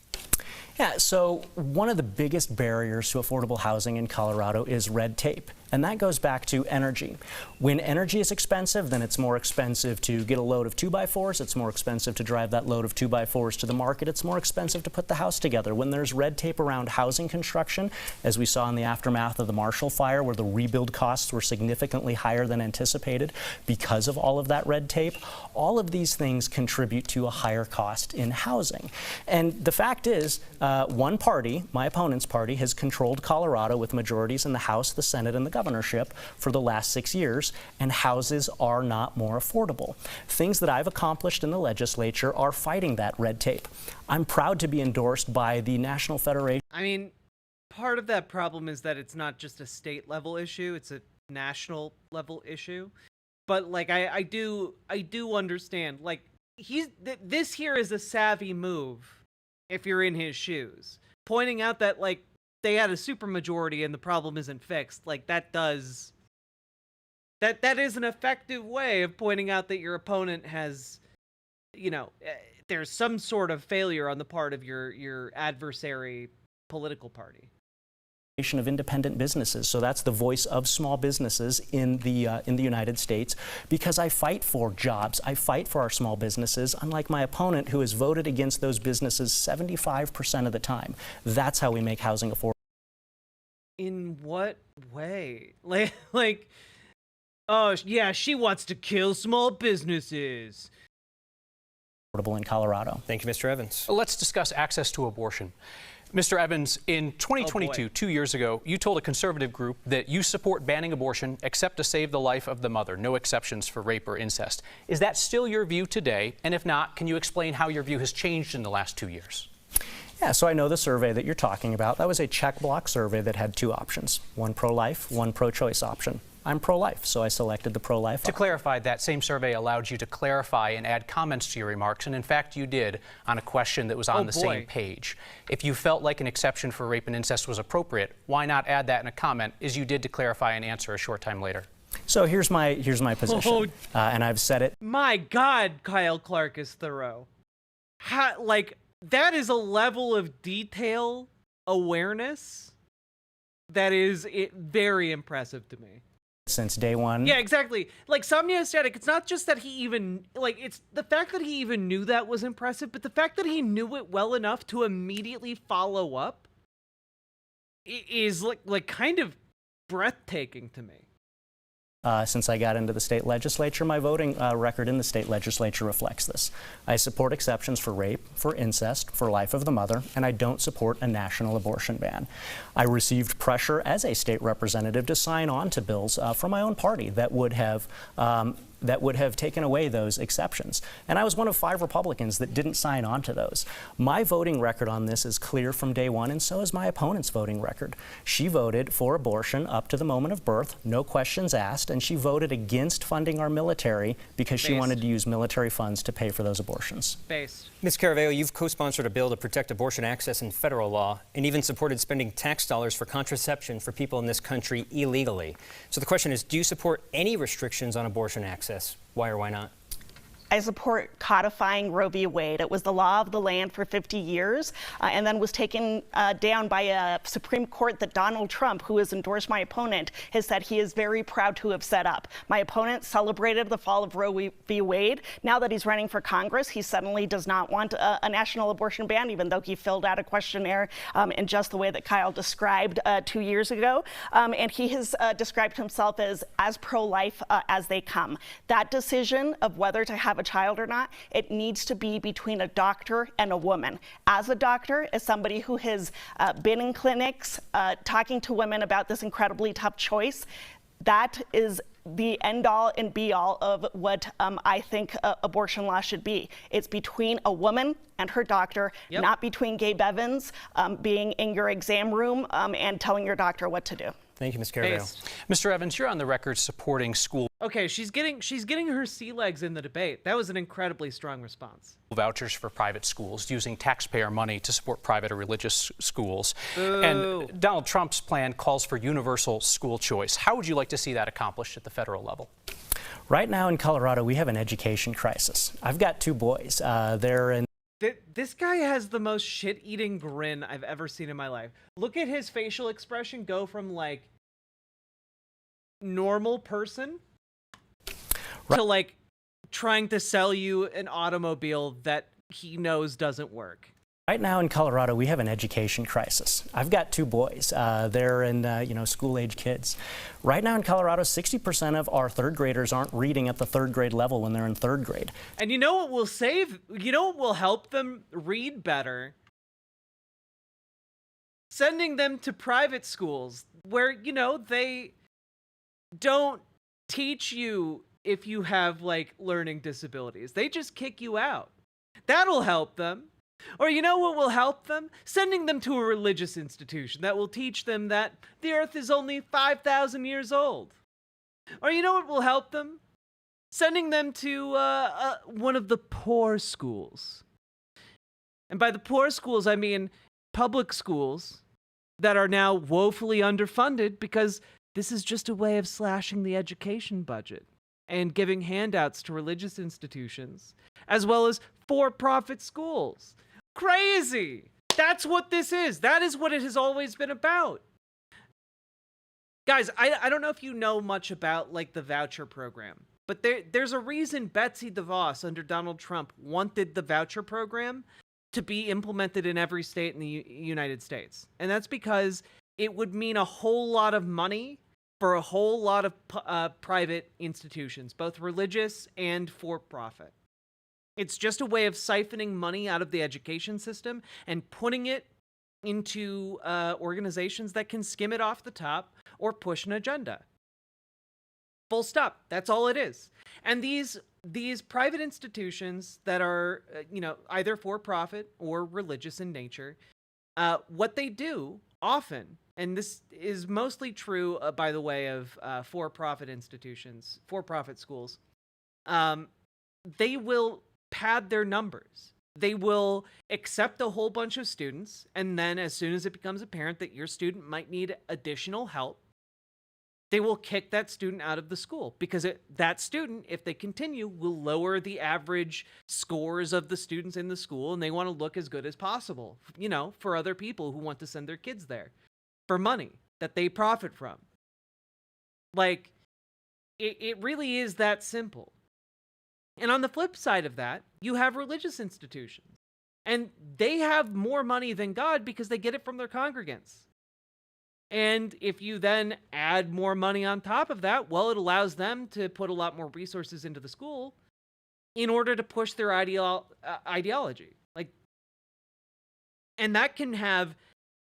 Speaker 5: Yeah, so one of the biggest barriers to affordable housing in Colorado is red tape. And that goes back to energy. When energy is expensive, then it's more expensive to get a load of 2x4s. It's more expensive to drive that load of 2x4s to the market. It's more expensive to put the house together. When there's red tape around housing construction, as we saw in the aftermath of the Marshall Fire, where the rebuild costs were significantly higher than anticipated because of all of that red tape, all of these things contribute to a higher cost in housing. And the fact is, one party, my opponent's party, has controlled Colorado with majorities in the House, the Senate, and the governorship for the last 6 years, and houses are not more affordable. Things that I've accomplished in the legislature are fighting that red tape. I'm proud to be endorsed by the National Federation.
Speaker 1: I mean, part of that problem is that it's not just a state level issue, it's a national level issue. But like I do understand, like this here is a savvy move if you're in his shoes. Pointing out that like they had a supermajority and the problem isn't fixed, like that is an effective way of pointing out that your opponent has, there's some sort of failure on the part of your adversary political party.
Speaker 5: Of independent businesses. So that's the voice of small businesses in the United States, because I fight for jobs. I fight for our small businesses, unlike my opponent who has voted against those businesses 75% of the time. That's how we make housing affordable.
Speaker 1: In what way? Like, oh yeah, she wants to kill small businesses.
Speaker 5: In Colorado.
Speaker 4: Thank you, Mr. Evans.
Speaker 3: Let's discuss access to abortion. Mr. Evans, in 2022, 2 years ago, you told a conservative group that you support banning abortion except to save the life of the mother, no exceptions for rape or incest. Is that still your view today? And if not, can you explain how your view has changed in the last 2 years?
Speaker 5: Yeah, so I know the survey that you're talking about. That was a check block survey that had two options, one pro-life, one pro-choice option. I'm pro-life, so I selected the pro-life.
Speaker 3: To clarify, that same survey allowed you to clarify and add comments to your remarks, and in fact you did on a question that was on the same page. If you felt like an exception for rape and incest was appropriate, why not add that in a comment, as you did to clarify and answer a short time later?
Speaker 5: So here's my position, and I've said it.
Speaker 1: My God, Kyle Clark is thorough. That is a level of detail awareness that is very impressive to me.
Speaker 5: Since day one.
Speaker 1: Yeah, exactly. Like Somnia Static, it's not just that he even, it's the fact that he even knew that was impressive, but the fact that he knew it well enough to immediately follow up is like kind of breathtaking to me.
Speaker 5: Since I got into the state legislature, my voting record in the state legislature reflects this. I support exceptions for rape, for incest, for life of the mother, and I don't support a national abortion ban. I received pressure as a state representative to sign on to bills from my own party that would have taken away those exceptions. And I was one of 5 Republicans that didn't sign on to those. My voting record on this is clear from day one, and so is my opponent's voting record. She voted for abortion up to the moment of birth, no questions asked, and she voted against funding our military because she wanted to use military funds to pay for those abortions.
Speaker 4: Ms. Caraveo, you've co-sponsored a bill to protect abortion access in federal law and even supported spending tax dollars for contraception for people in this country illegally. So the question is, do you support any restrictions on abortion access? Why or why not?
Speaker 7: I support codifying Roe v. Wade. It was the law of the land for 50 years and then was taken down by a Supreme Court that Donald Trump, who has endorsed my opponent, has said he is very proud to have set up. My opponent celebrated the fall of Roe v. Wade. Now that he's running for Congress, he suddenly does not want a national abortion ban, even though he filled out a questionnaire in just the way that Kyle described 2 years ago. And he has described himself as pro-life as they come. That decision of whether to have a child or not, it needs to be between a doctor and a woman. As a doctor, as somebody who has been in clinics talking to women about this incredibly tough choice, that is the end-all and be-all of what I think abortion law should be. It's between a woman and her doctor, not between Gabe Evans being in your exam room and telling your doctor what to do.
Speaker 4: Thank you, Ms. Caraveo.
Speaker 3: Mr. Evans, you're on the record supporting school.
Speaker 1: Okay, she's getting her sea legs in the debate. That was an incredibly strong response.
Speaker 3: Vouchers for private schools, using taxpayer money to support private or religious schools.
Speaker 1: Boo.
Speaker 3: And Donald Trump's plan calls for universal school choice. How would you like to see that accomplished at the federal level?
Speaker 5: Right now in Colorado, we have an education crisis. I've got 2 boys. They're in.
Speaker 1: This guy has the most shit-eating grin I've ever seen in my life. Look at his facial expression go from like normal person to like trying to sell you an automobile that he knows doesn't work.
Speaker 5: Right now in Colorado, we have an education crisis. I've got 2 boys. They're in, school-age kids. Right now in Colorado, 60% of our 3rd graders aren't reading at the 3rd grade level when they're in 3rd grade.
Speaker 1: And you know what will help them read better? Sending them to private schools where, they don't teach you if you have, learning disabilities. They just kick you out. That'll help them. Or you know what will help them? Sending them to a religious institution that will teach them that the earth is only 5,000 years old. Or you know what will help them? Sending them to one of the poor schools. And by the poor schools, I mean public schools that are now woefully underfunded because this is just a way of slashing the education budget and giving handouts to religious institutions, as well as for-profit schools. Crazy! That's what this is. That is what it has always been about. Guys, I don't know if you know much about, the voucher program, but there's a reason Betsy DeVos under Donald Trump wanted the voucher program to be implemented in every state in the United States. And that's because it would mean a whole lot of money for a whole lot of private institutions, both religious and for-profit. It's just a way of siphoning money out of the education system and putting it into organizations that can skim it off the top or push an agenda. Full stop. That's all it is. And these these private institutions that are, either for profit or religious in nature, what they do often, and this is mostly true, by the way, of for-profit institutions, for-profit schools, they will pad their numbers. They will accept a whole bunch of students, and then as soon as it becomes apparent that your student might need additional help, they will kick that student out of the school because that student, if they continue, will lower the average scores of the students in the school, and they want to look as good as possible, for other people who want to send their kids there for money that they profit from. Like, it really is that simple. And on the flip side of that, you have religious institutions, and they have more money than God because they get it from their congregants. And if you then add more money on top of that, well, it allows them to put a lot more resources into the school in order to push their ideology. And that can have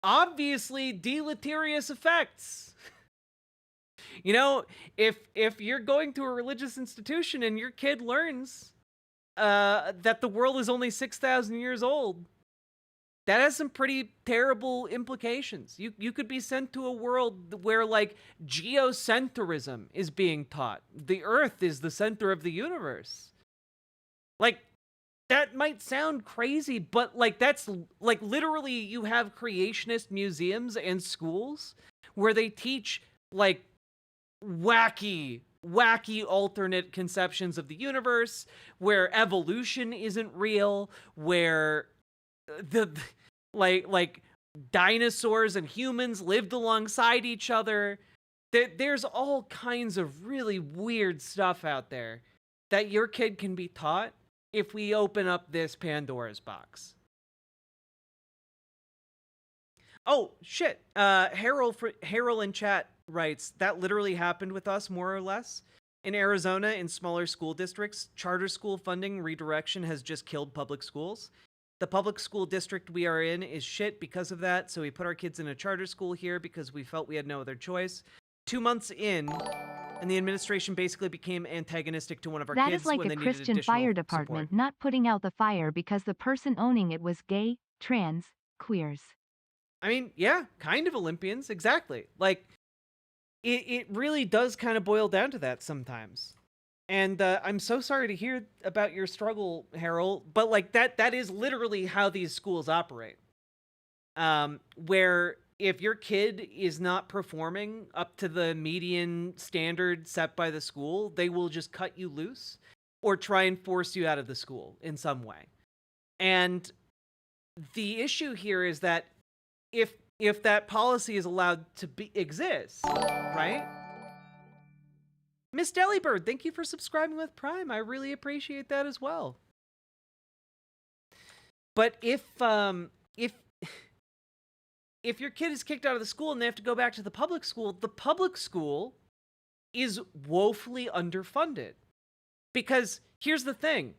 Speaker 1: obviously deleterious effects. If you're going to a religious institution and your kid learns that the world is only 6,000 years old, that has some pretty terrible implications. You could be sent to a world where, geocentrism is being taught. The Earth is the center of the universe. That might sound crazy, but, that's, literally you have creationist museums and schools where they teach, wacky alternate conceptions of the universe, where evolution isn't real, where dinosaurs and humans lived alongside each other. There's all kinds of really weird stuff out there that your kid can be taught if we open up this Pandora's box. Oh, shit. Harold in chat writes, that literally happened with us, more or less. In Arizona, in smaller school districts, charter school funding redirection has just killed public schools. The public school district we are in is shit because of that, so we put our kids in a charter school here because we felt we had no other choice. 2 months in, and the administration basically became antagonistic to one of our
Speaker 8: That
Speaker 1: kids
Speaker 8: is like
Speaker 1: when
Speaker 8: a
Speaker 1: they needed
Speaker 8: Christian
Speaker 1: additional
Speaker 8: fire department
Speaker 1: support.
Speaker 8: not putting out the fire because the person owning it was gay, trans, queers.
Speaker 1: I mean, yeah, kind of Olympians, exactly. It really does kind of boil down to that sometimes. And I'm so sorry to hear about your struggle, Harold, but that is literally how these schools operate. Where if your kid is not performing up to the median standard set by the school, they will just cut you loose or try and force you out of the school in some way. And the issue here is that if that policy is allowed to exist, right? Miss Delibird, thank you for subscribing with Prime. I really appreciate that as well. But if your kid is kicked out of the school and they have to go back to the public school is woefully underfunded. Because here's the thing.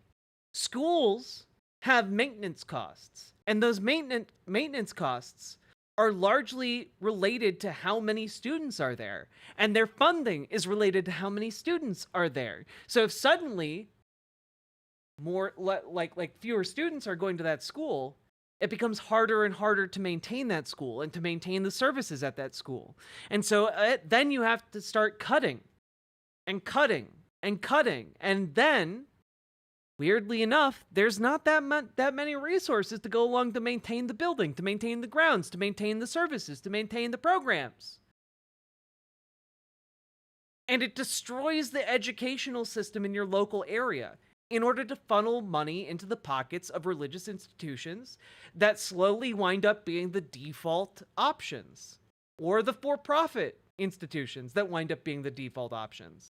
Speaker 1: Schools have maintenance costs, and those maintenance costs are largely related to how many students are there, and their funding is related to how many students are there. So if suddenly more fewer students are going to that school, it becomes harder and harder to maintain that school and to maintain the services at that school. And so then you have to start cutting and cutting and cutting, and then weirdly enough, there's not that many resources to go along to maintain the building, to maintain the grounds, to maintain the services, to maintain the programs. And it destroys the educational system in your local area in order to funnel money into the pockets of religious institutions that slowly wind up being the default options, or the for-profit institutions that wind up being the default options.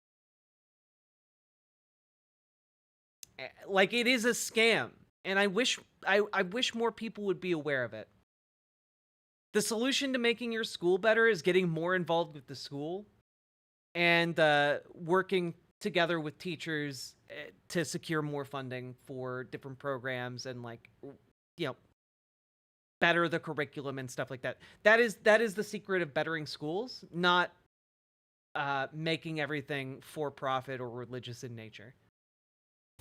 Speaker 1: It is a scam, and I wish more people would be aware of it. The solution to making your school better is getting more involved with the school and working together with teachers to secure more funding for different programs and better the curriculum and stuff like that. That is the secret of bettering schools, not making everything for profit or religious in nature.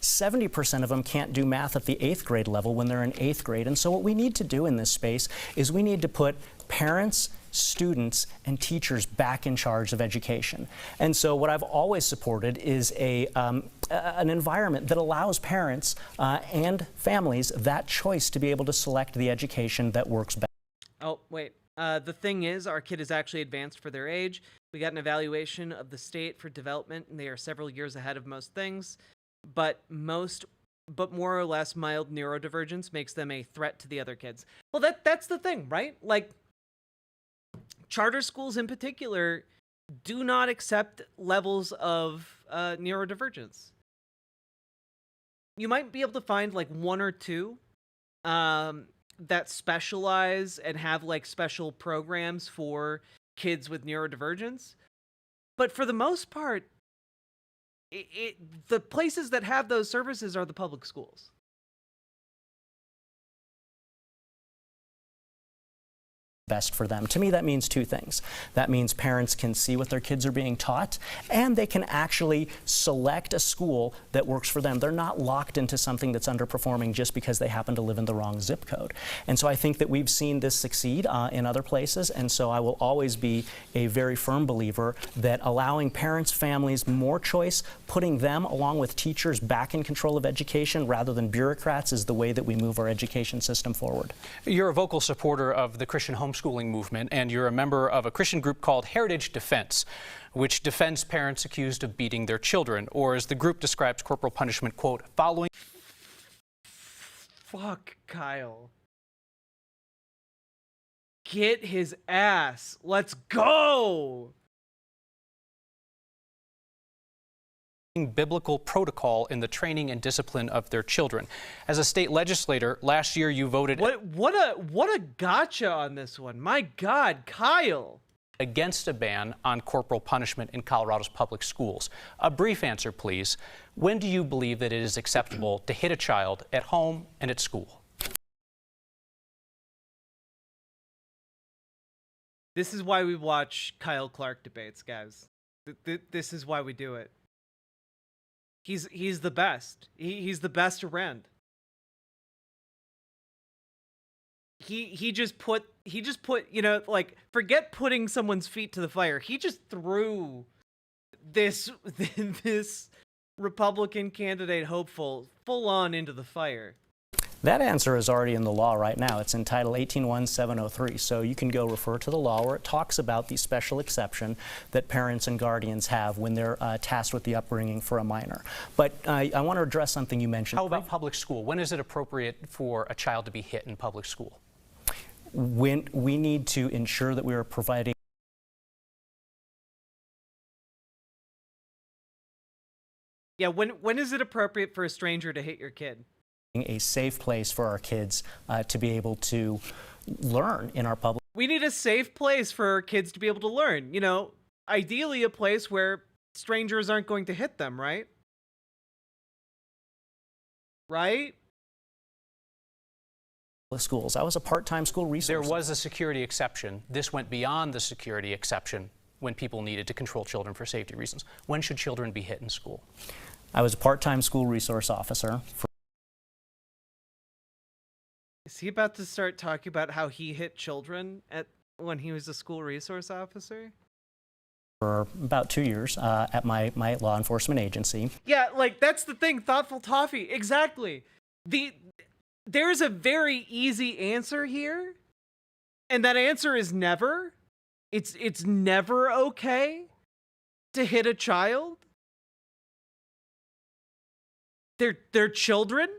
Speaker 5: 70% of them can't do math at the 8th grade level when they're in 8th grade. And so what we need to do in this space is we need to put parents, students, and teachers back in charge of education. And so what I've always supported is an environment that allows parents and families that choice to be able to select the education that works best.
Speaker 1: Oh, wait. The thing is, our kid is actually advanced for their age. We got an evaluation of the state for development, and they are several years ahead of most things. But more or less mild neurodivergence makes them a threat to the other kids. Well, that's the thing, right? Like, charter schools in particular do not accept levels of neurodivergence. You might be able to find like one or two that specialize and have like special programs for kids with neurodivergence. But for the most part, the places that have those services are the public schools.
Speaker 5: Best for them. To me, that means two things. That means parents can see what their kids are being taught, and they can actually select a school that works for them. They're not locked into something that's underperforming just because they happen to live in the wrong zip code. And so I think that we've seen this succeed in other places, and so I will always be a very firm believer that allowing parents, families more choice, putting them along with teachers back in control of education rather than bureaucrats is the way that we move our education system forward.
Speaker 3: You're a vocal supporter of the Christian homeschooling movement, and you're a member of a Christian group called Heritage Defense, which defends parents accused of beating their children, or as the group describes corporal punishment, quote, following.
Speaker 1: Fuck Kyle. Get his ass. Let's go.
Speaker 3: Biblical protocol in the training and discipline of their children. As a state legislator, last year you voted
Speaker 1: what a gotcha on this one. My God, Kyle.
Speaker 3: Against a ban on corporal punishment in Colorado's public schools. A brief answer, please. When do you believe that it is acceptable to hit a child at home and at school?
Speaker 1: This is why we watch Kyle Clark debates, guys. This is why we do it. He's the best. He's the best around. He just put, you know, like, forget putting someone's feet to the fire. He just threw this Republican candidate hopeful full on into the fire.
Speaker 5: That answer is already in the law right now. It's in Title 18-1-703. So you can go refer to the law where it talks about the special exception that parents and guardians have when they're tasked with the upbringing for a minor. But I want to address something you mentioned.
Speaker 3: How about public school? When is it appropriate for a child to be hit in public school?
Speaker 5: When we need to ensure that we are providing
Speaker 1: when is it appropriate for a stranger to hit your kid?
Speaker 5: A safe place for our kids to be able to learn in our public.
Speaker 1: We need a safe place for our kids to be able to learn. You know, ideally a place where strangers aren't going to hit them, right? Right?
Speaker 5: Schools. I was a part-time school resource.
Speaker 3: There was a security exception. This went beyond the security exception when people needed to control children for safety reasons. When should children be hit in school?
Speaker 5: I was a part-time school resource officer.
Speaker 1: Is he about to start talking about how he hit children when he was a school resource officer?
Speaker 5: For about 2 years at my law enforcement agency.
Speaker 1: Yeah, like, that's the thing, Thoughtful Toffee. Exactly. There's a very easy answer here, and that answer is never. It's never okay to hit a child. They're children.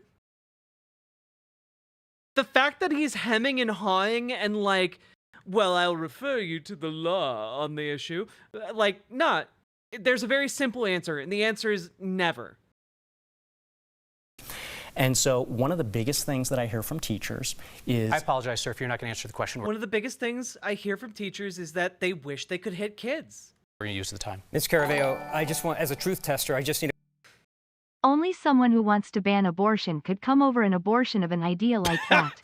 Speaker 1: The fact that he's hemming and hawing and like, well, I'll refer you to the law on the issue. Like, not. There's a very simple answer, and the answer is never.
Speaker 5: And so one of the biggest things that I hear from teachers is...
Speaker 3: I apologize, sir, if you're not going to answer the question.
Speaker 1: One of the biggest things I hear from teachers is that they wish they could hit kids.
Speaker 3: We're going to use the time.
Speaker 4: Ms. Caraveo, I just want, as a truth tester, I just need
Speaker 8: Only someone who wants to ban abortion could come over an abortion of an idea like that.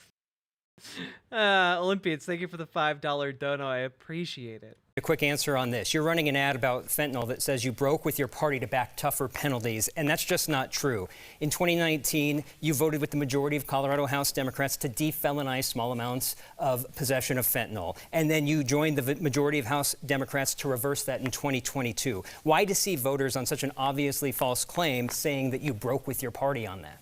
Speaker 1: Olympians, thank you for the $5 dono. I appreciate it.
Speaker 4: A quick answer on this. You're running an ad about fentanyl that says you broke with your party to back tougher penalties, and that's just not true. In 2019, you voted with the majority of Colorado House Democrats to defelonize small amounts of possession of fentanyl, and then you joined the majority of House Democrats to reverse that in 2022. Why deceive voters on such an obviously false claim saying that you broke with your party on that?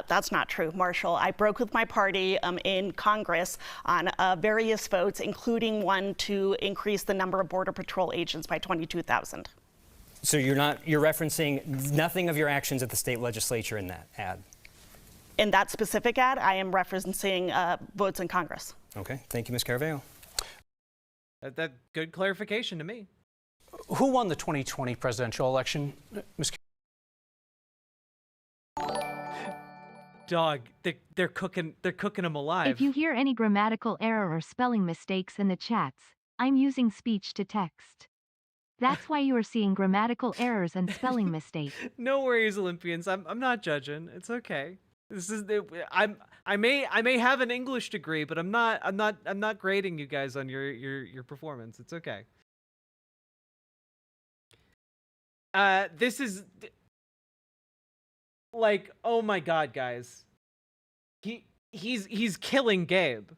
Speaker 7: That's not true, Marshall. I broke with my party in Congress on various votes, including one to increase the number of Border Patrol agents by 22,000.
Speaker 4: So you're referencing nothing of your actions at the state legislature in that ad?
Speaker 7: In that specific ad, I am referencing votes in Congress.
Speaker 4: Okay. Thank you, Ms. Caraveo.
Speaker 1: That good clarification to me.
Speaker 3: Who won the 2020 presidential election, Ms.
Speaker 1: Dog, they're cooking them alive.
Speaker 8: If you hear any grammatical error or spelling mistakes in the chats, I'm using speech to text. That's why you are seeing grammatical errors and spelling mistakes.
Speaker 1: No worries, Olympians. I'm not judging. It's okay. This is I may have an English degree, but I'm not grading you guys on your performance. It's okay. This is like, oh my God, guys. He's killing Gabe.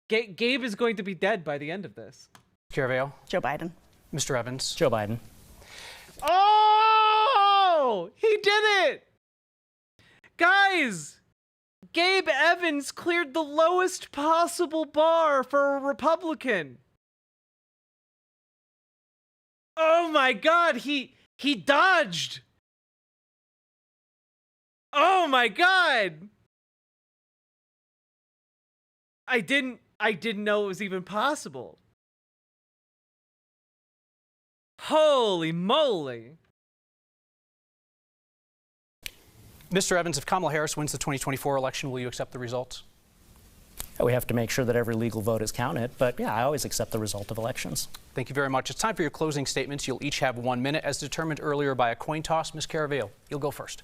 Speaker 1: Gabe is going to be dead by the end of this.
Speaker 3: Caraveo.
Speaker 7: Joe Biden.
Speaker 3: Mr. Evans.
Speaker 5: Joe Biden.
Speaker 1: Oh! He did it! Guys! Gabe Evans cleared the lowest possible bar for a Republican. Oh my God, he dodged. Oh my God. I didn't know it was even possible. Holy moly.
Speaker 3: Mr. Evans, if Kamala Harris wins the 2024 election, will you accept the results?
Speaker 5: We have to make sure that every legal vote is counted, but yeah, I always accept the result of elections.
Speaker 3: Thank you very much. It's time for your closing statements. You'll each have 1 minute, as determined earlier by a coin toss. Ms. Caraveo, you'll go first.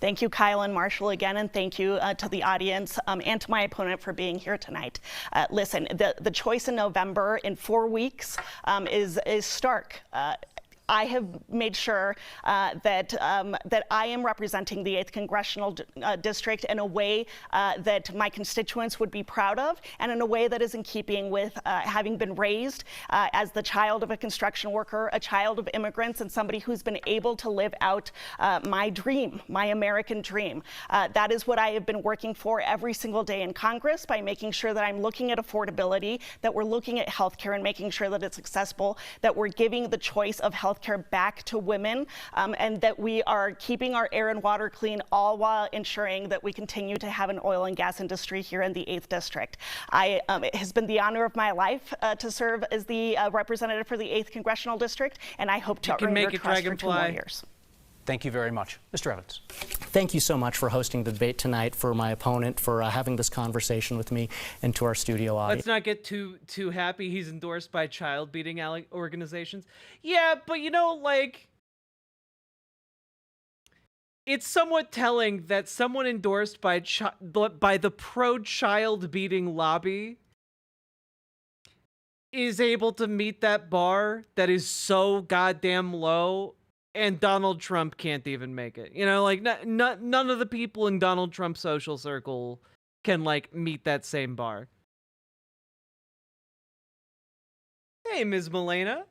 Speaker 7: Thank you, Kyle and Marshall, again, and thank you to the audience and to my opponent for being here tonight. Listen, the choice in November in 4 weeks is stark. I have made sure that I am representing the 8th Congressional District in a way that my constituents would be proud of, and in a way that is in keeping with having been raised as the child of a construction worker, a child of immigrants, and somebody who's been able to live out my dream, my American dream. That is what I have been working for every single day in Congress, by making sure that I'm looking at affordability, that we're looking at healthcare and making sure that it's accessible, that we're giving the choice of healthcare back to women, and that we are keeping our air and water clean, all while ensuring that we continue to have an oil and gas industry here in the 8th District. It has been the honor of my life to serve as the representative for the 8th Congressional District, and I hope to earn your trust for 2 more years.
Speaker 3: Thank you very much. Mr. Evans.
Speaker 5: Thank you so much for hosting the debate tonight, for my opponent, for having this conversation with me, and to our studio audience.
Speaker 1: Let's not get too happy he's endorsed by child beating organizations. Yeah, but you know, like, it's somewhat telling that someone endorsed by the pro-child beating lobby is able to meet that bar that is so goddamn low, and Donald Trump can't even make it. You know, like, none of the people in Donald Trump's social circle can, like, meet that same bar. Hey, Ms. Milena.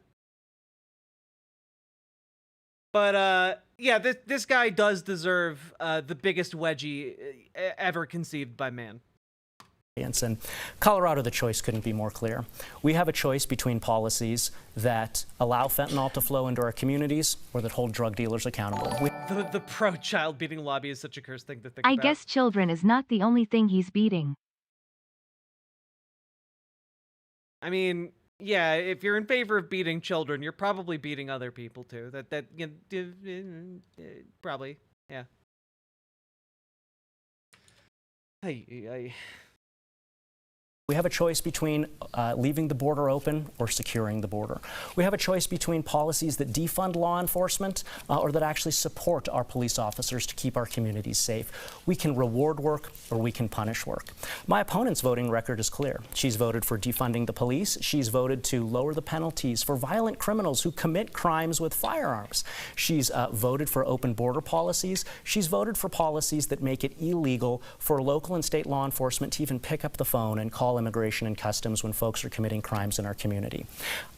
Speaker 1: But, yeah, this guy does deserve the biggest wedgie ever conceived by man.
Speaker 5: And Colorado, the choice couldn't be more clear. We have a choice between policies that allow fentanyl to flow into our communities or that hold drug dealers accountable.
Speaker 1: The pro-child beating lobby is such a cursed thing to think
Speaker 8: I
Speaker 1: about.
Speaker 8: guess children is not the only thing he's beating.
Speaker 1: I mean, yeah, if you're in favor of beating children, you're probably beating other people too. Probably, yeah.
Speaker 5: We have a choice between leaving the border open or securing the border. We have a choice between policies that defund law enforcement or that actually support our police officers to keep our communities safe. We can reward work or we can punish work. My opponent's voting record is clear. She's voted for defunding the police. She's voted to lower the penalties for violent criminals who commit crimes with firearms. She's voted for open border policies. She's voted for policies that make it illegal for local and state law enforcement to even pick up the phone and call immigration and customs when folks are committing crimes in our community.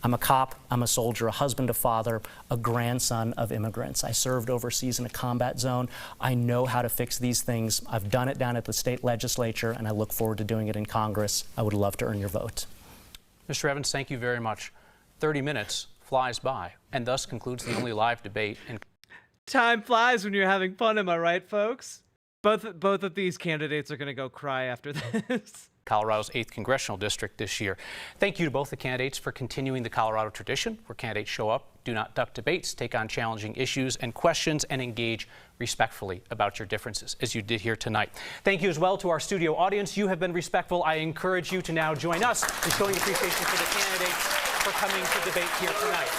Speaker 5: I'm a cop, I'm a soldier, a husband, a father, a grandson of immigrants. I served overseas in a combat zone. I know how to fix these things. I've done it down at the state legislature, and I look forward to doing it in Congress. I would love to earn your vote.
Speaker 3: Mr. Evans, thank you very much. 30 minutes flies by, and thus concludes the only live debate.
Speaker 1: Time flies when you're having fun, am I right, folks? Both of these candidates are going to go cry after this.
Speaker 3: Colorado's 8th congressional district this year. Thank you to both the candidates for continuing the Colorado tradition where candidates show up, do not duck debates, take on challenging issues and questions, and engage respectfully about your differences, as you did here tonight. Thank you as well to our studio audience. You have been respectful. I encourage you to now join us in showing appreciation for the candidates for coming to debate here tonight.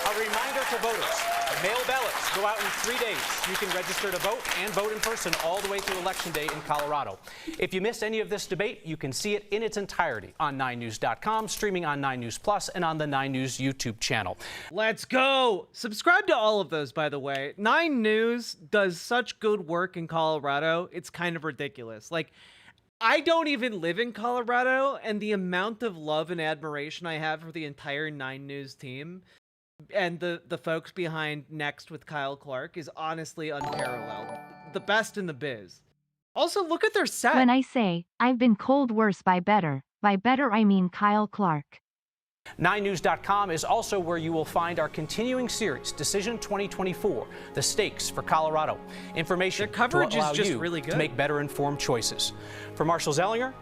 Speaker 3: A reminder to voters. Mail ballots go out in 3 days. You can register to vote and vote in person all the way through Election Day in Colorado. If you missed any of this debate, you can see it in its entirety on 9news.com, streaming on 9 News Plus, and on the 9 News YouTube channel.
Speaker 1: Let's go! Subscribe to all of those, by the way. 9 News does such good work in Colorado, it's kind of ridiculous. Like, I don't even live in Colorado, and the amount of love and admiration I have for the entire 9 News team and the folks behind Next with Kyle Clark is honestly unparalleled. The best in the biz. Also, look at their set.
Speaker 8: When I say, I've been cold worse by better I mean Kyle Clark.
Speaker 3: 9news.com is also where you will find our continuing series, Decision 2024, The Stakes for Colorado. Information
Speaker 1: Their coverage
Speaker 3: to allow
Speaker 1: is just
Speaker 3: you
Speaker 1: really good.
Speaker 3: to make better informed choices. For Marshall Zellinger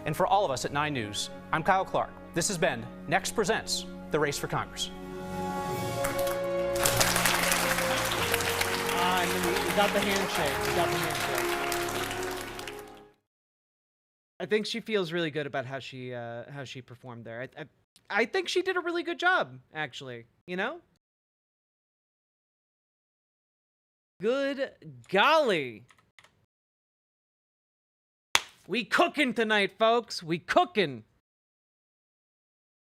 Speaker 3: and for all of us at 9 News, I'm Kyle Clark. This has been Next Presents The Race for Congress.
Speaker 1: We got the handshake. We got the handshake. I think she feels really good about how she performed there. I think she did a really good job, actually. You know? Good golly. We cooking tonight, folks. We cooking.